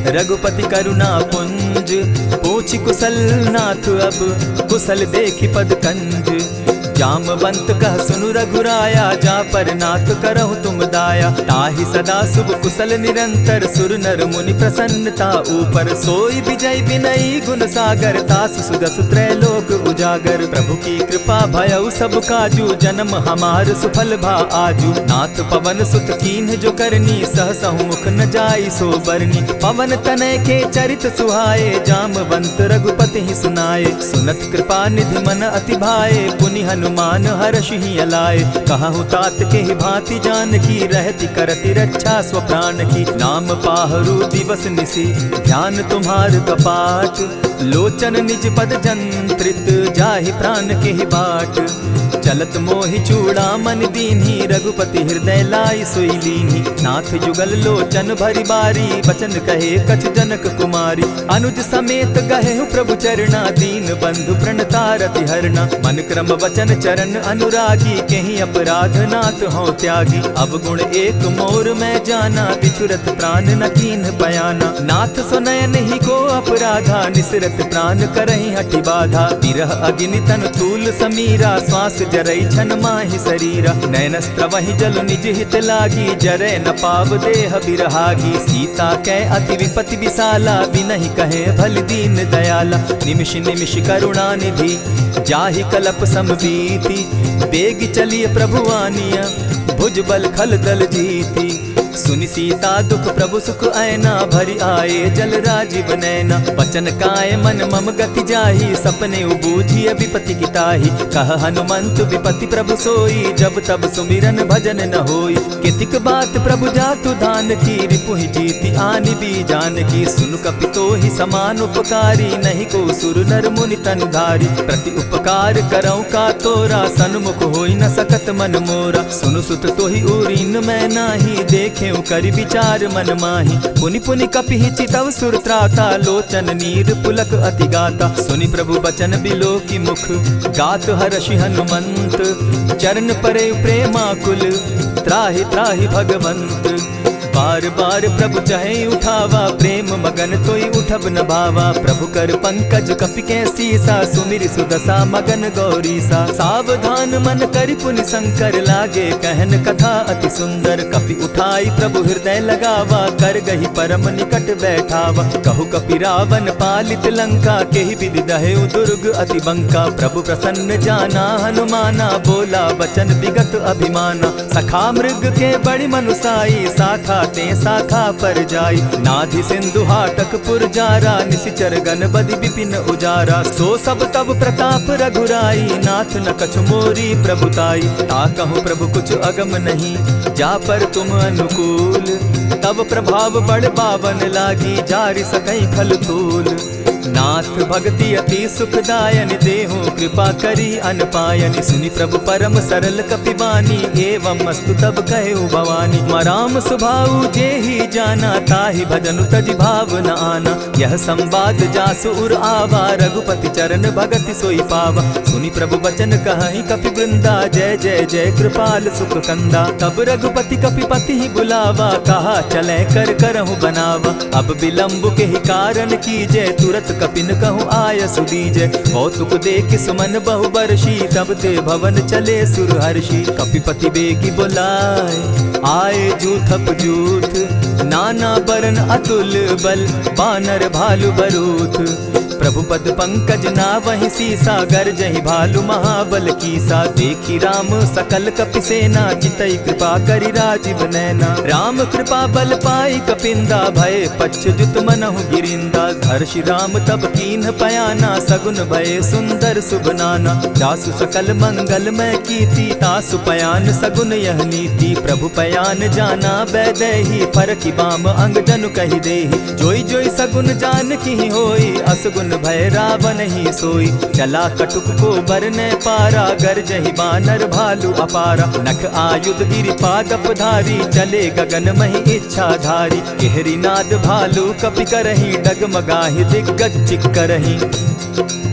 S1: रघुपति करुणा पुंज। पूछ कुशल नाथ अब, कुशल देखि पद कंज। जामवंत कह सुनु रघुराया, जा पर नाथ करहु तुम दाया। ताहि सदा शुभ कुशल निरंतर, सुर नर मुनि प्रसन्नता ऊपर। सोई विजय विनयी गुण सागर, तास सुदस त्रैलोक उजागर। प्रभु की कृपा भयउ सब काजू, जन्म हमार सुफल भा आजू। नाथ पवन सुत कीन्ह जो करनी, सहसहु मुख न जाई सो बरनी। पवन तनय के चरित सुहाए, जामवंत रघुपति ही सुनाए। सुनत कृपा निधि मन अति भाए, पुनि हनुमान हर्ष ही अलाए। कहूँ तात के ही भांति जान की, रहती करती रक्षा स्व प्राण की। नाम पाहरु दिवस निसी, ध्यान तुम्हार कपाट। लोचन निज पद जंत्रित, जाहि प्राण के ही बाट। चलत मोहि चूड़ामन दीन्ही, रघुपति हृदय लाई सोई लीन्ही। नाथ जुगल लोचन भरी बारी, बचन कहे कछ जनक कुमारी। अनुज समेत गहे प्रभु चरणा, दीन बंधु प्रणतारति हरना। मन क्रम वचन चरण अनुरागी, कहीं अपराध नाथ हो त्यागी। अब गुण एक मोर मैं जाना, बिछुरत प्राण न कीन्ह बयाना। नाथ सुनयन ही को अपराधा, निसरत प्राण करहि हठि बाधा। विरह अग्नि तन तूल समीरा, श्वास जरई छन माहि शरीरा। नयनस्त्र वहि जल निज हित लागी, जरै न पाव देह बिरहागी। सीता कै अति विपति विशाला, बिनहि कहे भल दीन दयाला। निमिष निमिष करुणा निधि, जाहि कलप समबीति। बेग चलिए प्रभु आनिया, भुज बल खल दल जीती। सुनि सीता दुख प्रभु सुख ऐना, भरी आए जल राजीव नैना। वचन काय मन मम गति जाहि, सपने बूझिय विपति की ताहि। कह हनुमंत विपति प्रभु सोई, जब तब सुमिरन भजन न होई। कितिक बात प्रभु जातु दान की, रिपुहि जीति आनि भी जान की। सुनु कपितोहि समान उपकारी, नहीं को सुर नर मुनि तन धारी। प्रति उपकार करौ का तोरा, सन्मुख होई न सकत मन मोरा। सुनु सुत तोहि उरीन मैं नाही, देखे करि विचार मन माही। पुनि पुनि कपिहि चितव सुर त्राता, लोचन नीर पुलक अति गाता। सुनि प्रभु बचन बिलो की मुख, गात हर्षि हनुमंत। चरण परे प्रेमाकुल, त्राहि त्राहि भगवंत। बार बार प्रभु चाहे उठावा, प्रेम मगन तोई उठब न भावा। प्रभु कर पंकज कपि के सीसा, सुमिर सुदशा मगन गौरीसा। सावधान मन करि पुनि शंकर, लागे कहन कथा अति सुंदर। कपि उठाई प्रभु हृदय लगावा, कर गही परम निकट बैठावा। कहु कपि रावण पालित लंका, केहि विधि दहेउ दुर्ग अति बंका। प्रभु प्रसन्न जाना हनुमाना, बोला बचन विगत अभिमाना। सखा मृग के बड़ी मनुसाई, साखा ते शाखा पर जाई। नाधि सिंधु हाटक पुर जारा, निशिचर गण बदि विपिन उजारा। सो सब तब प्रताप रघुराई, नाथ न कछु मोरी प्रभुताई। ता कहूँ प्रभु कुछ अगम नहीं, जा पर तुम अनुकूल। तब प्रभाव बड़ पावन लागी, जारि सकई खल तूल। नाथ भक्ति अति सुखदायन, देहु कृपा करी अनपायन। सुनि प्रभु परम सरल कपिबानी, एवं अस्तु तब कहु भवानी। मराम सुभाऊ जेहि जाना, ताहि भजनु तजि भाव न आना। यह संवाद जासु उर आवा, रघुपति चरण भगति सोई पावा। सुनि प्रभु बचन कहहि कपि वृंदा, जय जय जय कृपाल सुख कंदा। तब रघुपति कपिपति ही बुलावा, कहा चले कर करहु बनावा। अब विलंब के ही कारण कीजय, तुरत कपिन कहूँ आय सुदीजय। कौतुक देख सुमन बहु बरसी, तब ते भवन चले सुर हर्षि। कपिपति बेगी बुलाए, आए जूथप जूथ। नाना बरन अतुल बल, बानर भालु बरूथ। प्रभु पद पंकज ना वही सीसा, गर्जहि भालु महाबल कीसा। देखी राम सकल कपि सेना, चितई कृपा करि राजीव नैना। राम कृपा बल पाई कपिंदा, भय पच्युत मनहु गिरिंदा। हर्षि राम तब कीन्ह पयाना, सगुन भय सुंदर शुभ नाना। जासु सकल मंगल मैं कीति, तासु पयान सगुन यह नीति। प्रभु पयान जाना बैदेही, फरकि बाम अंग जनु कहि देहि। जोई जोई सगुन जान की होई, असगुन भय रावण ही सोई। चला कटुक को बरने पारा, गरजहि बानर भालु अपारा। नख आयुध गिरि पादप धारी, चले गगन महि इच्छा धारी। केहरी नाद भालु कपि करहि, डगमगाहि दिग्गज चिक्करहि।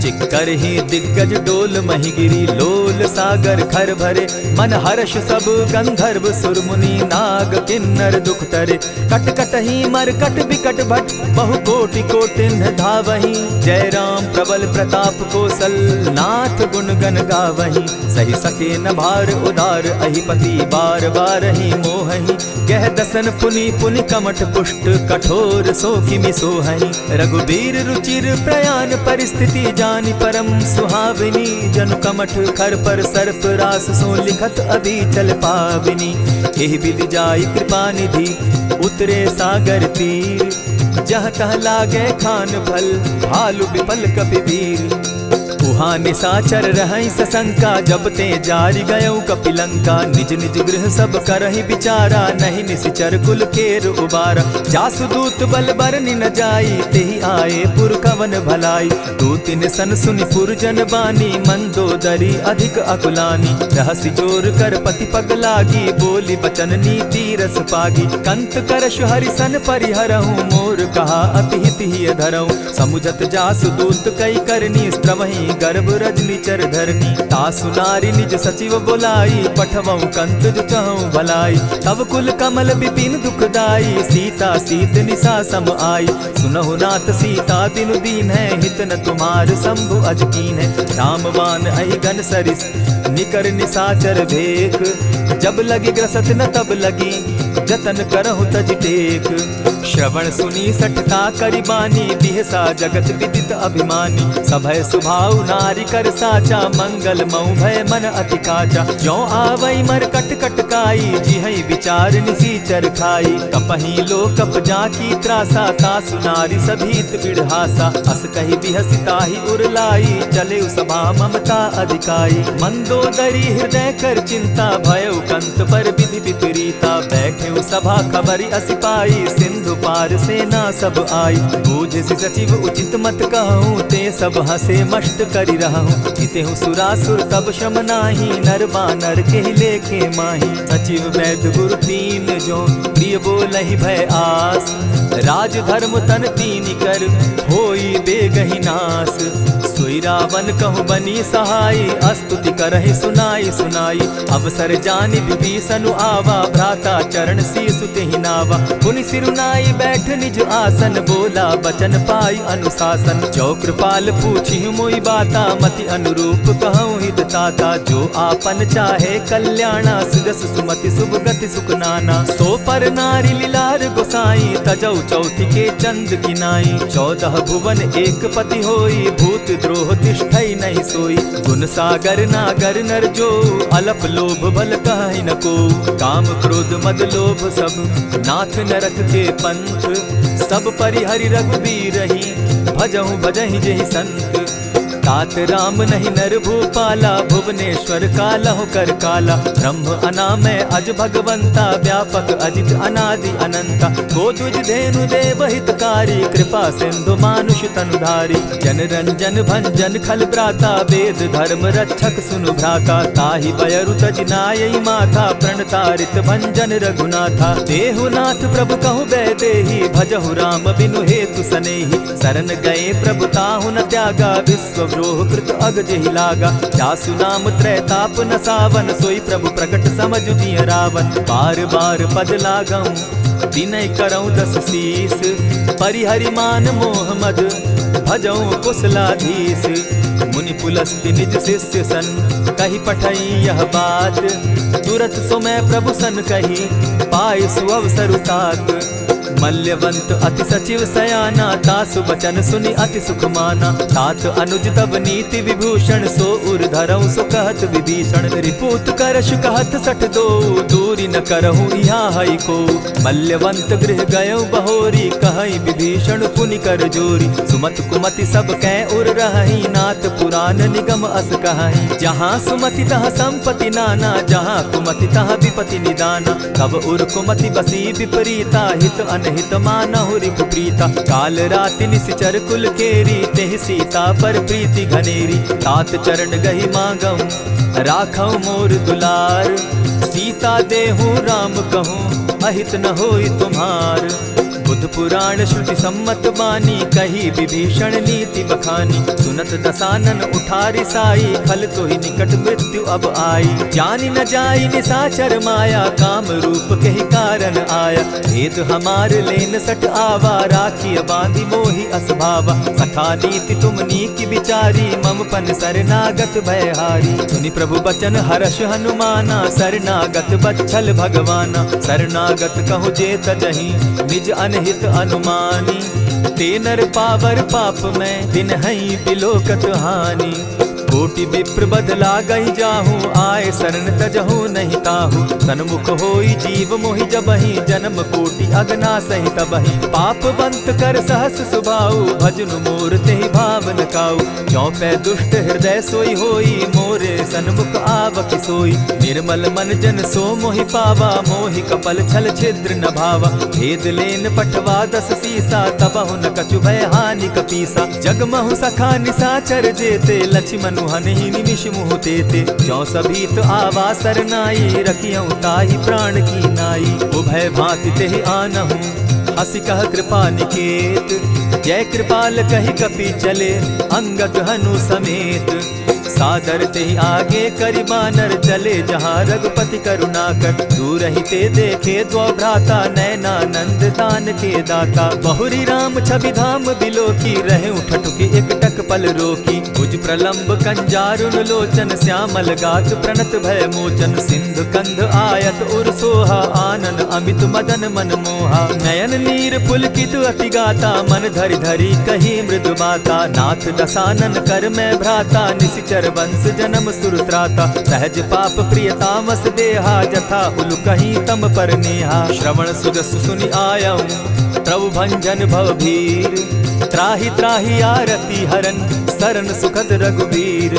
S1: चिक्करहि दिग्गज डोल महि गिरी, लोल सागर खर भरे। मन हर्ष सब गंधर्व सुर मुनि, नाग किन्नर दुख तरे। कट कटहि मरकट बिकट भट, बहु कोटि कोटिन्ह धावहि। जय राम प्रबल प्रताप कौशल, नाथ गुण गण गावहि। सही सके न भार उदार, अहिपति बार बार ही मोहहि। कह दसन पुनि पुनि कमठ पुष्ट, कठोर सो किमि सोहहि। रघुबीर रुचिर प्रयाण परिस्थिति, जानि परम सुहाविनी। जनु कमठ खर पर सर्प रास, सो लिखत अभी चल पाविनी। एहि विधि जाई कृपा निधि, उतरे सागर तीर। जह तह लागे खान भल, भालु विपल कपि वीर। उह वहाँ निशाचर रहई सशंका, जब ते जारी गयऊ कपिलंका। निज निज गृह सब करहि विचारा, नहीं निशिचर कुल केर उबारा। जासुदूत बल बरनि न जाई, तेहि आए पुर कवन भलाई। दूतिन सन सुनि पुरजन बानी, मंदोदरी अधिक अकुलानी। रहसि जोर कर पति पग लागी, बोली बचन नीति रस पागी। कंत करशु हरिसन परिहरहूँ, मोर कहा अति हित ही धरऊँ। समुझत जासुदूत कई करनी, स्त्रमहि गर्भ रजनी चर धरनी। तासु नारी निज सचिव बोलाई, पठवऊँ कंत जो चहूँ भलाई। तब कुल कमल विपिन दुखदाई, सीता सीत निशा सम आई। सुनहु नाथ सीता दिनु दीन है, हित न तुम्हार शंभु अजकीन है। रामवान अहि गन सरिस निकर निशाचर भेक, जब लगी ग्रसत न तब लगी जतन करहु तज टेक। श्रवण सुनी सठता करिबानी, बिहसा जगत विदित अभिमानी। सभय सुभाव नारी कर साचा, मंगल मऊ भय मन अति काचा। जो आवई मर कट कट काई, जिहई विचार निसीचर खाई। कपही लो कप जाकी त्रासा, तासु नारी सभीत बिढ़ासा। अस कही बिहसिताही उरलाई, चले सभा ममता अधिकाई। मंदोदरी हृदय कर चिंता, भयउ कंत पर विधि विपरीता। बैठे सभा खबरी असिपाई, सिंधु पार सेना सब आई। बूझसि सचिव उचित मत कहूँ, ते सब हसे मष्ट करि रहूँ। जितेहु सुरासुर तब श्रम नाही, नर बानर के लेखे माही। सचिव वैद्य गुरु तीन जो प्रिय बोलहि भय आस। राज धर्म तन तीन कर होई बेगहि नास। सोई रावण कहूँ बनी सहाय, अस्तुति करहि सुनाई सुनाई। अवसर जानि विभीषण आवा, भ्राता चरण शीसु तेहि नावा। पुनि सिरुनाई बैठ निज आसन, बोला बचन पाई अनुशासन। जो कृपाल पूछी मोई बाता, मति अनुरूप कहूँ हित ताता। जो आपन चाहे कल्याणा, सुजस सुमति शुभ गति सुख नाना। सो पर नारी लीलार गोसाई, तजौ चौथी के चंद किनाई। 14 भुवन एक पति होई, भूत द्रोह तिष्ठई नहीं सोई। गुण सागर नागर नर जो, अलप लोभ बल कहि न को। काम क्रोध मद लोभ सब, नाथ नरक के पंथ। सब परिहरि रघुबीरहि, भजहु भजहि जेहि संत। तात राम नहीं नर भूपाला, भुवनेश्वर कालहु कर काला। ब्रह्म अनामय अज भगवंता, व्यापक अजित अनादि अनंता। गोद्विज धेनु देव हितकारी, कृपा सिंधु मानुष तनुधारी। जन रंजन भंजन खल भ्राता, वेद धर्म रक्षक सुनु भ्राता। ताहि बयरु तज नायई माथा, प्रणतारित भंजन रघुनाथा। देहुनाथ प्रभु कहु बैदेही, भजहु राम बिनु हेतु सनेही। शरण गए प्रभु ताहु न त्यागा, विश्व द्रोह कृत अग जेहि लागा। जासु नाम त्रैताप न सावन, सोई प्रभु प्रकट समझ जिय रावण। बार बार पद लागऊं, विनय करऊं 10 शीस। परिहरि मान मोह मद, भजऊं कुशलाधीश। मुनि पुलस्ति निज शिष्य सन, कही पठई यह बात। तुरत सो मैं प्रभु सन कही, पाय सुअवसर तात। मल्यवंत अति सचिव सयाना, तासु बचन सुनि अति सुख माना। तात अनुज तब नीति विभूषण, सो उर धरऊं सो कहत विभीषण। रिपुत करश कहत सठ दो, दूरी न करहूँ यहाँ हई को। मल्यवंत गृह गयऊ बहोरी, कहई विभीषण पुनि कर जोरी। सुमत कुमति सब कै उर रहई, नाथ पुराण निगम अस कहई। जहाँ सुमति तहाँ संपत्ति नाना, जहाँ कुमति तहाँ विपति निदाना। तब उर कुमति बसी विपरीता, हित अनहित मानहु रिपु प्रीता। काल राति निशिचर कुल केरी, तेहि सीता पर प्रीति घनेरी। तात चरण गहि मांगऊं, राखऊं मोर दुलार। सीता देहूँ राम कहूँ, अहित न होई तुम्हार। बुध पुराण श्रुति सम्मत बानी, कही विभीषण नीति बखानी। सुनत दसानन उठारी साई, खल तो ही निकट मृत्यु अब आई। जानी न जाई निशाचर माया, काम रूप के ही कारण आया। भेद हमार लेन सट आवा, राखी बांधी मोहि असभावा। सखा नीति तुम नीति विचारी, मम पन शरणागत भयहारी। सुनि प्रभु बचन हर्ष हनुमाना, शरणागत बच्छल भगवाना। शरणागत कहु जे तजहि, निज अनहित अनुमानी। ते नर पावर पाप में, दिन हई बिलोकत हानि। कोटि विप्र बदला गई जाहूँ, आए शरण तजहू नहीं ताहू। सन्मुख होई जीव मोहि जबहि, जन्म कोटि अगना सही तबहि। पाप बंत कर सहस सुभाऊ, भजनु मोर तेहि भाव पावन काऊ। चौपै दुष्ट हृदय सोई होई, मोरे सन्मुख आवक सोई। निर्मल मन जन सो मोहि पावा, मोहि कपल छल छिद्र न भावा। भेद लेन पठवा 10 सीसा, तबहु न कछु भय हानि कपीसा। जगमहु सखा निसाचर जेते, लक्ष्मण हनहि निमिष मुह तेते। जो सभीत आवा सरनाई, रखियौ ताहि प्राण की नाई। उभय भांति तेहि आनहु, हसी कह कृपा निकेत। जय कृपाल कहि कपि चले, अंगद हनु समेत। सादर ते आगे करि बानर चले, जहाँ रघुपति करुणाकर। दूर ही ते देखे द्वौ भ्राता, नैनानंद दान के दाता। बहुरी राम छवि धाम बिलोकी, रहे ठठुकी एक टक पल रोकी। भुज प्रलंब कंजारुन लोचन, श्यामल गात प्रणत भय मोचन। सिंधु कंध आयत उर सोहा, आनन अमित मदन मन मोहा। नयन नीर पुलकित अति गाता, मन धरि धरि कही मृदु बाता। नाथ दसानन कर मैं भ्राता, निशिचर वंश जन्म सुरत्राता। सहज पाप प्रियतामस देहा, जथा उलु कहीं तम पर नेहा। श्रवण सुजस सुनि आयऊ, प्रभु भंजन भव भीर। त्राहि त्राहि आरती हरन, सरन सुखद रघुबीर।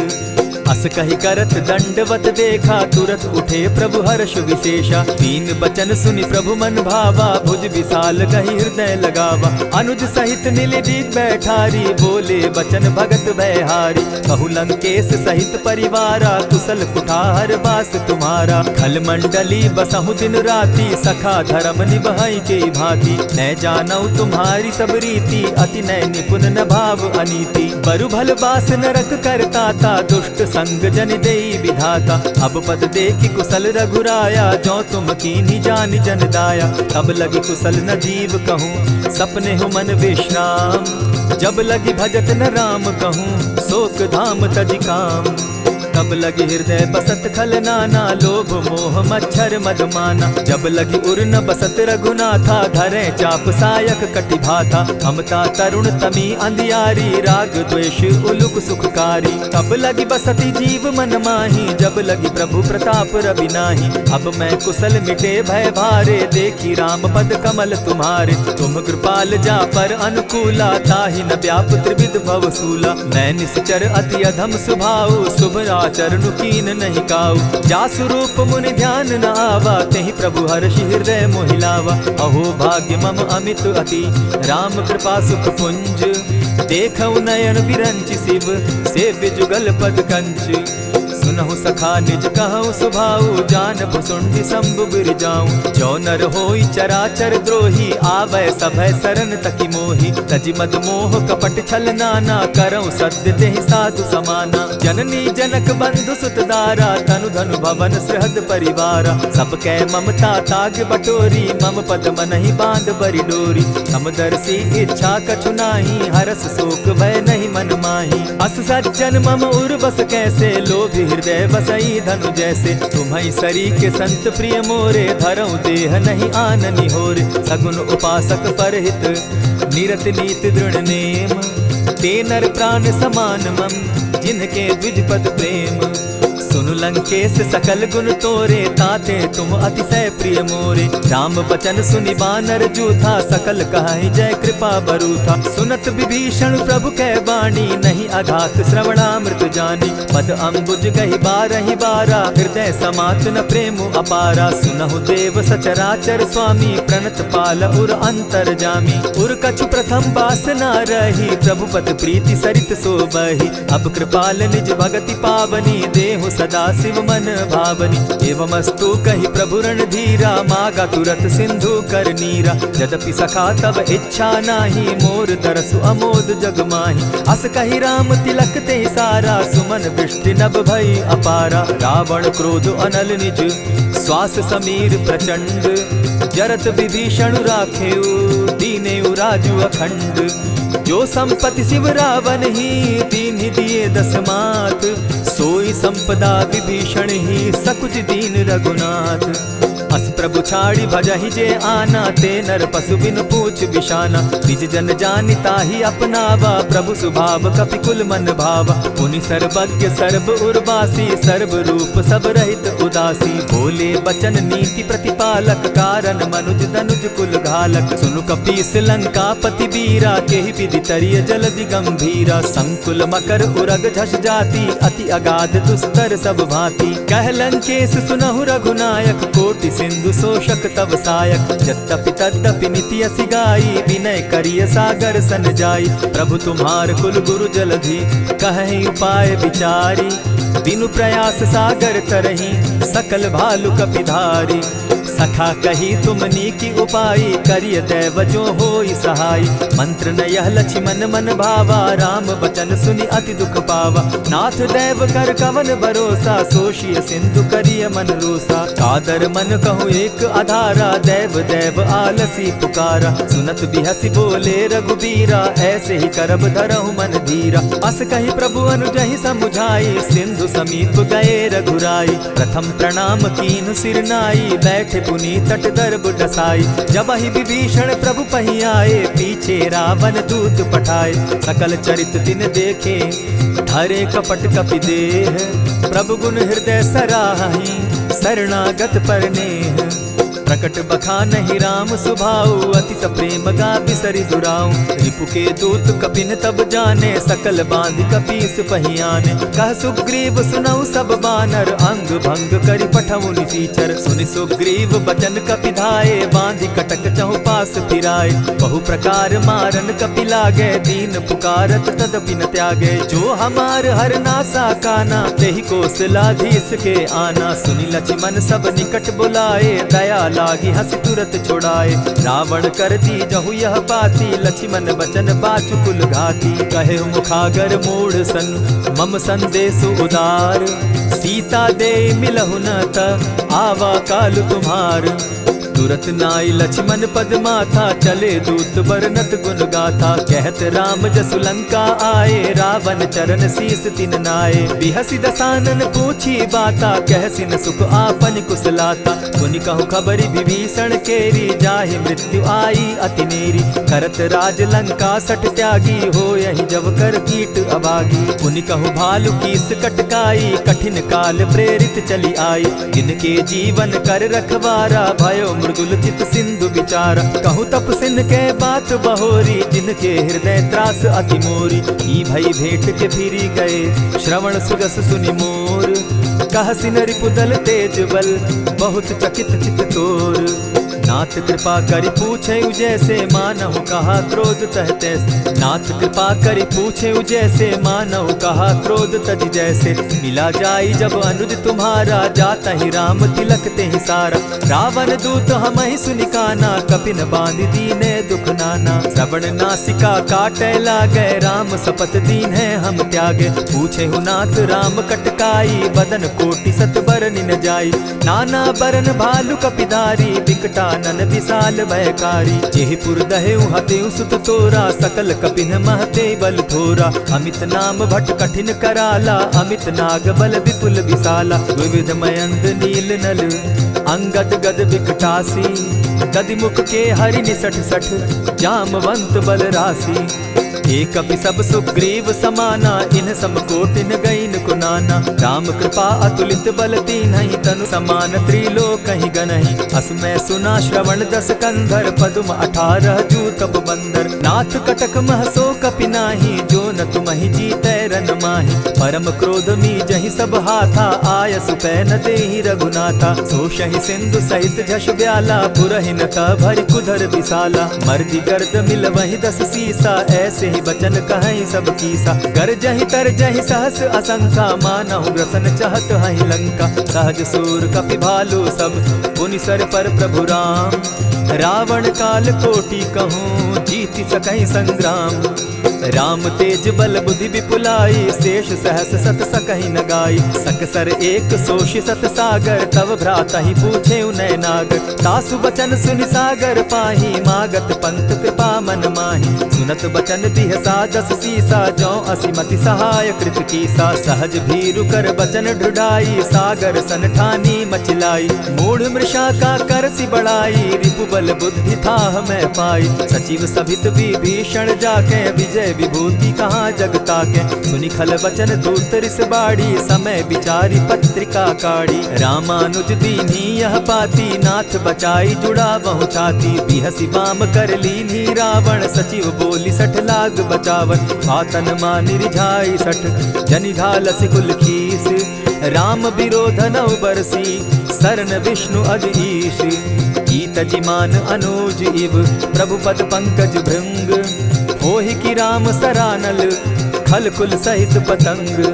S1: अस कहि करत दंडवत देखा, तुरत उठे प्रभु हर्ष विशेषा। तीन बचन सुनि प्रभु मन भावा, भुज विशाल कहि हृदय लगावा। अनुज सहित नीलदीप बैठारी, बोले बचन भगत भयहारी। कहु लंकेश सहित परिवारा, कुशल कुठार बास तुम्हारा। खल मंडली बसहु दिन राति, सखा धर्म निभाई के भांति। न जानौ तुम्हारी सब रीति, अति नय निपुण न भाव अनीति। बरु भल बास नरक करताता, दुष्ट संग जन देई विधाता। अब पद देखि कुशल रघुराया, जो तुम कीन्ही जानि जन दाया। तब लगी कुशल न जीव कहूँ, सपने हो मन विश्राम। जब लगी भजत न राम कहूँ, शोक धाम तजि काम। तब लगी हृदय बसत खल नाना, लोभ मोह मच्छर मदमाना। जब लगी उर न बसत रघुनाथा, धरे चाप सायक कटि भाथा। ममता तरुण तमी अंधियारी, राग द्वेष उलुक सुखकारी। तब लगी बसती जीव मन माही, जब लगी प्रभु प्रताप रवि नाही। अब मैं कुशल मिटे भय भारे, देखी राम पद कमल तुम्हारे। तुम कृपाल जा पर अनुकूला, ताहि न व्याप त्रिविध भव सूला। मैं निश्चर अति अधम स्वभाव, शुभ चरण कीन नहीं काऊ। जासु रूप मुनि ध्यान न आवा, तेहि प्रभु हर्षि हृदय मोहिलावा। अहो भाग्य मम अमित अति, राम कृपा सुख पुंज। देखौ नयन विरंचि शिव, सेव्य जुगल पद कंच। सुनहु सखा निज कहु सुभाऊ, जानबु सुंडि शंभु बिरजाऊं। जो नर होई चराचर द्रोही, आवे सभय शरण तकी मोहि। तजि मद मोह कपट छल नाना, करऊं सत्य तेहि साधु समाना। जननी जनक बंधु सुत दारा, तनु धनु भवन सृहद परिवारा। सब कै ममता ताग बटोरी, मम पद मनहि बांध बरि डोरी। समदर्शी इच्छा कछु नाही, हरस शोक भय नहीं मन माही। अस सज्जन मम उर बस कैसे, लोभी हृदय बसई धनु जैसे। तुम्हि सरी के संत प्रिय मोरे, धरऊं देह नहीं आननि होरे। सगुन उपासक परहित, निरत नीति दृढ़ नेम। ते नर प्राण समान मम, जिनके द्विज पद प्रेम। सुनु लंकेश सकल गुण तोरे, ताते तुम अतिशय प्रिय मोरे। राम बचन सुनि बानर जूथा, सकल कहाहि जय कृपा बरूथा। सुनत विभीषण प्रभु कै बाणी, नहीं अघात श्रवणामृत जानी। पद अम्बुज गहि बारहि बारा, हृदय समात न प्रेम अपारा। सुनहु देव सचराचर स्वामी, प्रणत पाल उर अंतर जामी। उर कछु प्रथम बास न रही, प्रभु पद प्रीति सरित सोबहि। अब कृपाल निज भगति पावनी, देहु सदा शिव मन भावनी। एवमस्तु कहि प्रभु रणधीरा, मागा तुरत सिंधु कर नीरा। यद्यपि सखा तब इच्छा नाही, मोर तरसु अमोद जग माही। अस कहि राम तिलक ते सारा, सुमन दृष्टि नभ भई अपारा। रावण क्रोध अनल निज, श्वास समीर प्रचंड। जरत विभीषण राखेउ, दीनेउ राजु अखंड। जो संपत्ति शिव रावण ही, दीन्हि दिए 10 मात। सोई संपदा विभीषण ही, सकुच दीन रघुनाथ। अस प्रभु छाड़ी भजहि जे आना, ते नर पशु बिन पूछ बिशाना। निज जन जानि ताहि अपनावा, प्रभु स्वभाव कपि कुल मन भावा। पुनि सर्वज्ञ सर्व उर्वासी, सर्व रूप सब रहित उदासी। बोले बचन नीति प्रतिपालक, कारण मनुज दनुज कुल घालक। सुनु कपीस लंकापति वीरा, केहि विधि तरिय जलधि गंभीरा। संकुल मकर उरग झष जाति, अति अगाध दुस्तर सब भांति। कह लंकेश सुनहु रघुनायक, कोटि सिंधु शोषक तब सायक। यद्यपि तद्यपि निति असि गाई, विनय करिय सागर सन जाई। प्रभु तुम्हार कुल गुरु जलधि, कहि उपाय विचारी। बिनु प्रयास सागर तरही, सकल भालु कपिधारी। सखा कही तुमनी की उपाई, करिय दैव जो होई सहाय। मंत्र न यह लक्ष्मण मन भावा, राम बचन सुनि अति दुख पावा। नाथ दैव कर कवन भरोसा, सोषिय सिंधु करिय मन रोसा। कादर मन कहूँ एक आधारा, दैव दैव आलसी पुकारा। सुनत बिहसी बोले रघुबीरा, ऐसे ही करब धरहु मन धीरा। अस कही प्रभु अनुजहि समुझाई, सिंधु समीप गए रघुराई। प्रथम प्रणाम कीन सिर नाई, बैठे पुनि तट दर्भ डसाई। जब ही विभीषण प्रभु पही आए, पीछे रावण दूत पठाए। सकल चरित दिन देखे, धरे कपट कपि देह। प्रभु गुण हृदय सराहि, शरणागत पर नेह। प्रकट बखानहि राम सुभाऊ, अति प्रेम गा बिसरि दुराऊ। रिपु के दूत कपिन तब जाने, सकल बांधि कपीस पहियाने। कह सुग्रीव सुनऊ सब बानर, अंग भंग करि पठऊ निसीचर। सुनि सुग्रीव बचन कपि धाये, बांधि कटक चहु पास फिराए। बहु प्रकार मारन कपि लागे, दीन पुकारत तदपि न त्यागे। जो हमार हर नासा काना, तेहि कौशलाधीश के आना। सुनि लक्ष्मण सब निकट बुलाए, दया लागी हंस तुरत छुड़ाए। रावण कर दी जहु यह बाती, लक्ष्मण बचन बाचु कुल घाती। कहे मुखागर मूढ़ सन, मम संदेश उदार। सीता दे मिलहु न त, आवा काल तुम्हार। तुरत नाई लक्ष्मण पद माथा, चले दूत बरनत गुण गाथा। कहत राम जसु लंका आए, रावण चरण शीस तिन नाए। बिहसी दसानन पूछी बाता, कहसिन सुख आपन कुशलाता। सुनि कहु खबरि विभीषण केरी, जाहि मृत्यु आई अति नेरी। करत राज लंका सठ त्यागी, हो यही जब कर कीट अभागी। पुनि कहु भालु कीस कटकाई, कठिन काल प्रेरित चली आई। जिनके जीवन कर रखवारा, भयो मृदुल चित सिंधु विचारा। कहु तप सिन के बात बहोरी, जिनके हृदय त्रास अति मोरी। ई भई भेंट के फिरी गए, श्रवण सुगस सुनि मोर। कह सिन रिपुदल तेज बल, बहुत चकित चित तोर। नाथ कृपा करि पूछे जैसे, मानहु कहा क्रोध तह तैसे। नाथ कृपा करि पूछे जैसे, मानहु कहा क्रोध तज जैसे। मिला जाई जब अनुज तुम्हारा, जाता ही राम तिलक ते ही सारा। रावण दूत हमहि सुनि काना, कपिन बांधि दीने दुख नाना। श्रवण नासिका काटे लागे, राम सपत दीन है हम त्यागे। पूछे नाथ राम कटकाई, बदन कोटि सत बरनि न जाई। नाना बरन भालु कपिधारी, विकटा नन विशाल भयकारी। जेहि पुर दहेउ हतेउ सुत तोरा, सकल कपिन महते बल थोरा। अमित नाम भट कठिन कराला, अमित नाग बल विपुल विशाला। विविध मयंद नील नल, अंगद गद विकटासी। गदि मुख के हरि निसठ सठ, जामवंत बल राशि। एक कपि सब सुग्रीव समाना, इन सम कोटिन गईन कुनाना। राम कृपा अतुलित बल दीन्हि, तनु समान त्रिलोकहि गनहि। असमय सुना श्रवण दस कंधर, पदुम 18 जूतब बंदर। नाथ कटक महसो कपि नाही, जो न तुमहि जीतै रन माहि। परम क्रोध मी जहि सब हाथा, आय सुपै न देहि रघुनाथा। सोषहि सिंधु सहित झष ब्याला, पुरहिन त भरि कुधर विशाला। मर्दि गर्द मिल वहि 10 सीसा, ऐसे ही बचन कहीं सब कीसा। गरजहि तरजहि सहस असंखा, मानहु ग्रसन चहत हहि लंका। सहज सूर कपि भालु सब, पुनि सर पर प्रभु राम। रावण काल कोटि कहूँ, जीति सकहि संग्राम। राम तेज बल बुद्धि विपुलाई, शेष सहस सत सकहि न गाई। सकसर एक सोषि सत सागर, तव भ्राता ही पूछे उनय नागर। तासु बचन सुनि सागर पाही, मागत पंथ कृपा मन माही। सुनत बचन बिहसा दस सीसा, जौ असिमति सहाय कृत कीसा। सहज भीरु कर बचन ढुढ़ाई, सागर सन ठानी मचिलाई। मूढ़ मृषा का करसि बढ़ाई, रिपु बल बुद्धि थाह मैं पाई। सचिव सभित विभीषण जाके, विजय विभूति कहाँ जग ताके। सुनि खल बचन दूत रिस बाड़ी, समय विचारी पत्रिका काढ़ी। रामानुज दीन्ही यह पाती, नाथ बचाई जुड़ा बहु छाती। बिहसी बाम कर लीन्ही रावण, सचिव बोली सठ लाग बचावन। आतन मानि रिझाई सठ, जनि ढालसि कुल खीस। राम विरोध नौ बरसी, सरन विष्णु अज ईश। कीत जिमान अनुज इव, प्रभु पद पंकज भृंग। होहि की राम सरानल, खल कुल सहित पतंग।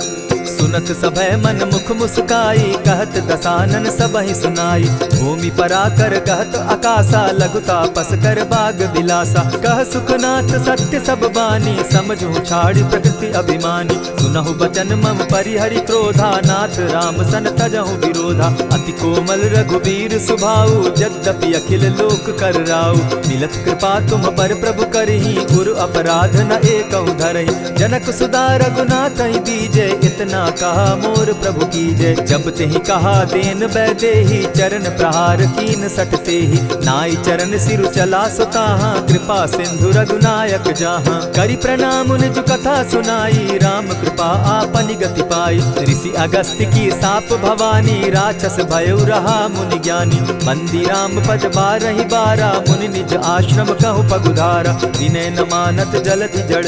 S1: सुनत सभय मन मुख मुस्काई, कहत दसानन सबहि सुनाई। भूमि पराकर कहत आकाशा, लघुता पस कर बाग बिलासा। कह सुखनाथ सत्य सब बानी, समझू छाड़ी प्रकृति अभिमानी। सुनहु बचन मम परिहरि क्रोधा, नाथ राम सन तजहु विरोधा। अति कोमल रघुबीर सुभाऊ, यद्यपि अखिल लोक कर राऊ। मिलत कृपा तुम पर प्रभु करही, गुरु अपराध न एकहु धरहि। जनक सुदा रघुनाथ ही दीजे, इतना कहा मोर प्रभु की जय। जब तेहि कहा देन बैदेही, चरण प्रहार कीन सटते ही। नाई चरण सिरु चला सुताहा, कृपा सिंधु रघुनायक जाहा। करि प्रणाम निज कथा सुनाई, राम कृपा आपनि गति पाई। ऋषि अगस्त्य की साप भवानी, राक्षस भयउ रहा मुनि ज्ञानी। बंदी राम पद बारहि बारा, मुनि निज आश्रम कहु पगुधारा। विनय न मानत जलधि जड़,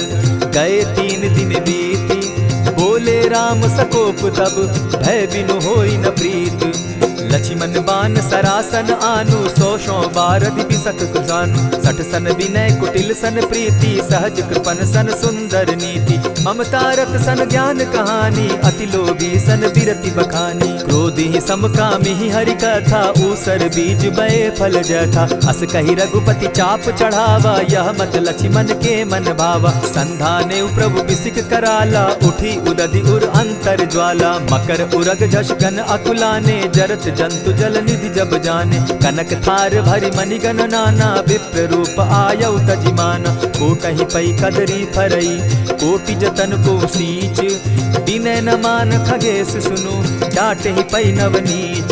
S1: गए 3 दिन बीती। बोले राम सकोप तब, भय बिनु होई न प्रीत। लक्ष्मण बान सरासन आनु, 100 बारदि बिसक कुजानु। 60 सन विनय कुटिल सन प्रीति, सहज कृपन सन सुंदर नीति। ममता रत सन ज्ञान कहानी, अति लोभी सन बिरति बखानी। क्रोधि समकामी हरि कथा, ऊसर बीज बये फल जथा। अस कहि रघुपति चाप चढ़ावा, यह मत लक्ष्मण के मन भावा। संधाने प्रभु बिसिक कराला, उठी उदधि उर अंतर ज्वाला। मकर उरग झष गन अकुलाने, जरत जंतु जल निधि जब जाने। कनक थार भरि मणिगण नाना, विप्र रूप आयौ तजिमाना। कोटहि पै कदरी फरई, कोटि जतन को सींच। विनय न मान खगेश सुनु, डांटहि पै नव नीच।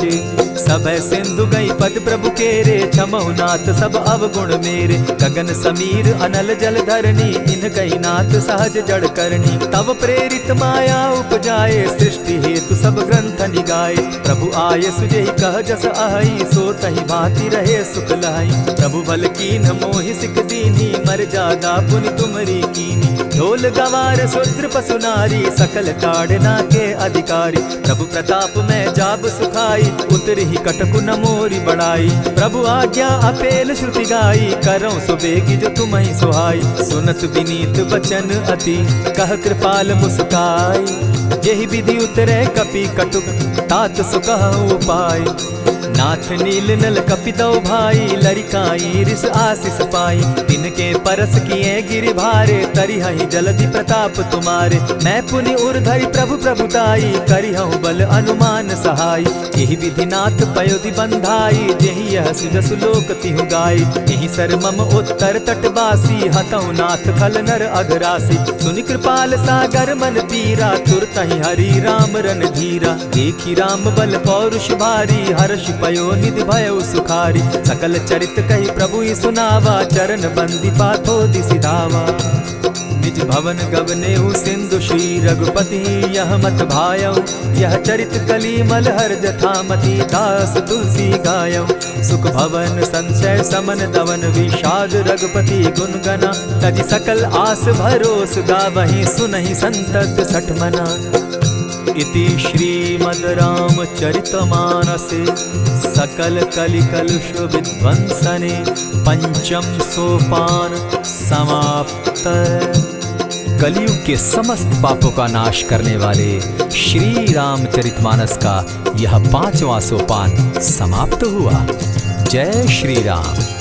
S1: सभय सिंधु गई पद प्रभु केरे, क्षमहु नाथ सब अवगुण मेरे। गगन समीर अनल जल धरनी, इन कही नाथ सहज जड़ करनी। तब प्रेरित माया उपजाए, सृष्टि हेतु सब ग्रंथ निगाए। प्रभु आये सुजेहि कह जस अहई, सो तहि भांति रहे सुख लहई। प्रभु भल कीन्ह मोहि सिख दीन्ही, मर जादा पुनि तुमरी कीन्ही। ढोल गवार शूद्र पशु नारी, सकल ताड़ना के अधिकारी। प्रभु प्रताप में जाब सुखाई, उतरहि कटकु न मोरी बड़ाई। प्रभु आज्ञा अपेल श्रुति गाई, करौं सुबेगी जो तुम्हि सुहाई। सुनत विनीत बचन अति, कह कृपाल मुस्काई। जेहि विधि उतरे कपि कटुक, तात सुकहु उपाय। नाथ नील नल कपि दौ भाई, लरिकाई रिस आशीष पाई। तिनके परस किए गिरि भारे, तरिहहि जलधि प्रताप तुम्हारे। मैं पुनि उर्धरि प्रभु प्रभुताई, करिहु बल अनुमान सहाय। एहि विधि नाथ पयोधि बंधाई, जेहि यह सुजसु लोक तिहु गाई। एहि सर मम उत्तर तटवासी, हतहु नाथ खल नर अघरासी। सुनि कृपाल सागर मन पीरा, तुरतहि हरि राम रन धीरा। देखि राम बल पौरुष भारी, हर्ष पयो निधि भयउ सुखारी। सकल चरित कहि प्रभु ही सुनावा, चरण बंदी पाथो दिसि धावा। निज भवन गवनेहु सिंधु श्री रघुपति, यह मत भायौ। यह चरित कली मलहर जथामति, दास तुलसी गायौ। सुख भवन संशय समन दवन, विषाद रघुपति गुण गना। तजि सकल आस भरोस, गावहि सुनहि संतत सठ मना। इति श्रीमद् रामचरितमानसे, सकल कलि कलुष विध्वंसने। पंचम सोपान समाप्त। कलयुग के समस्त पापों का नाश करने वाले श्री रामचरितमानस का यह 5वां सोपान समाप्त हुआ। जय श्री राम।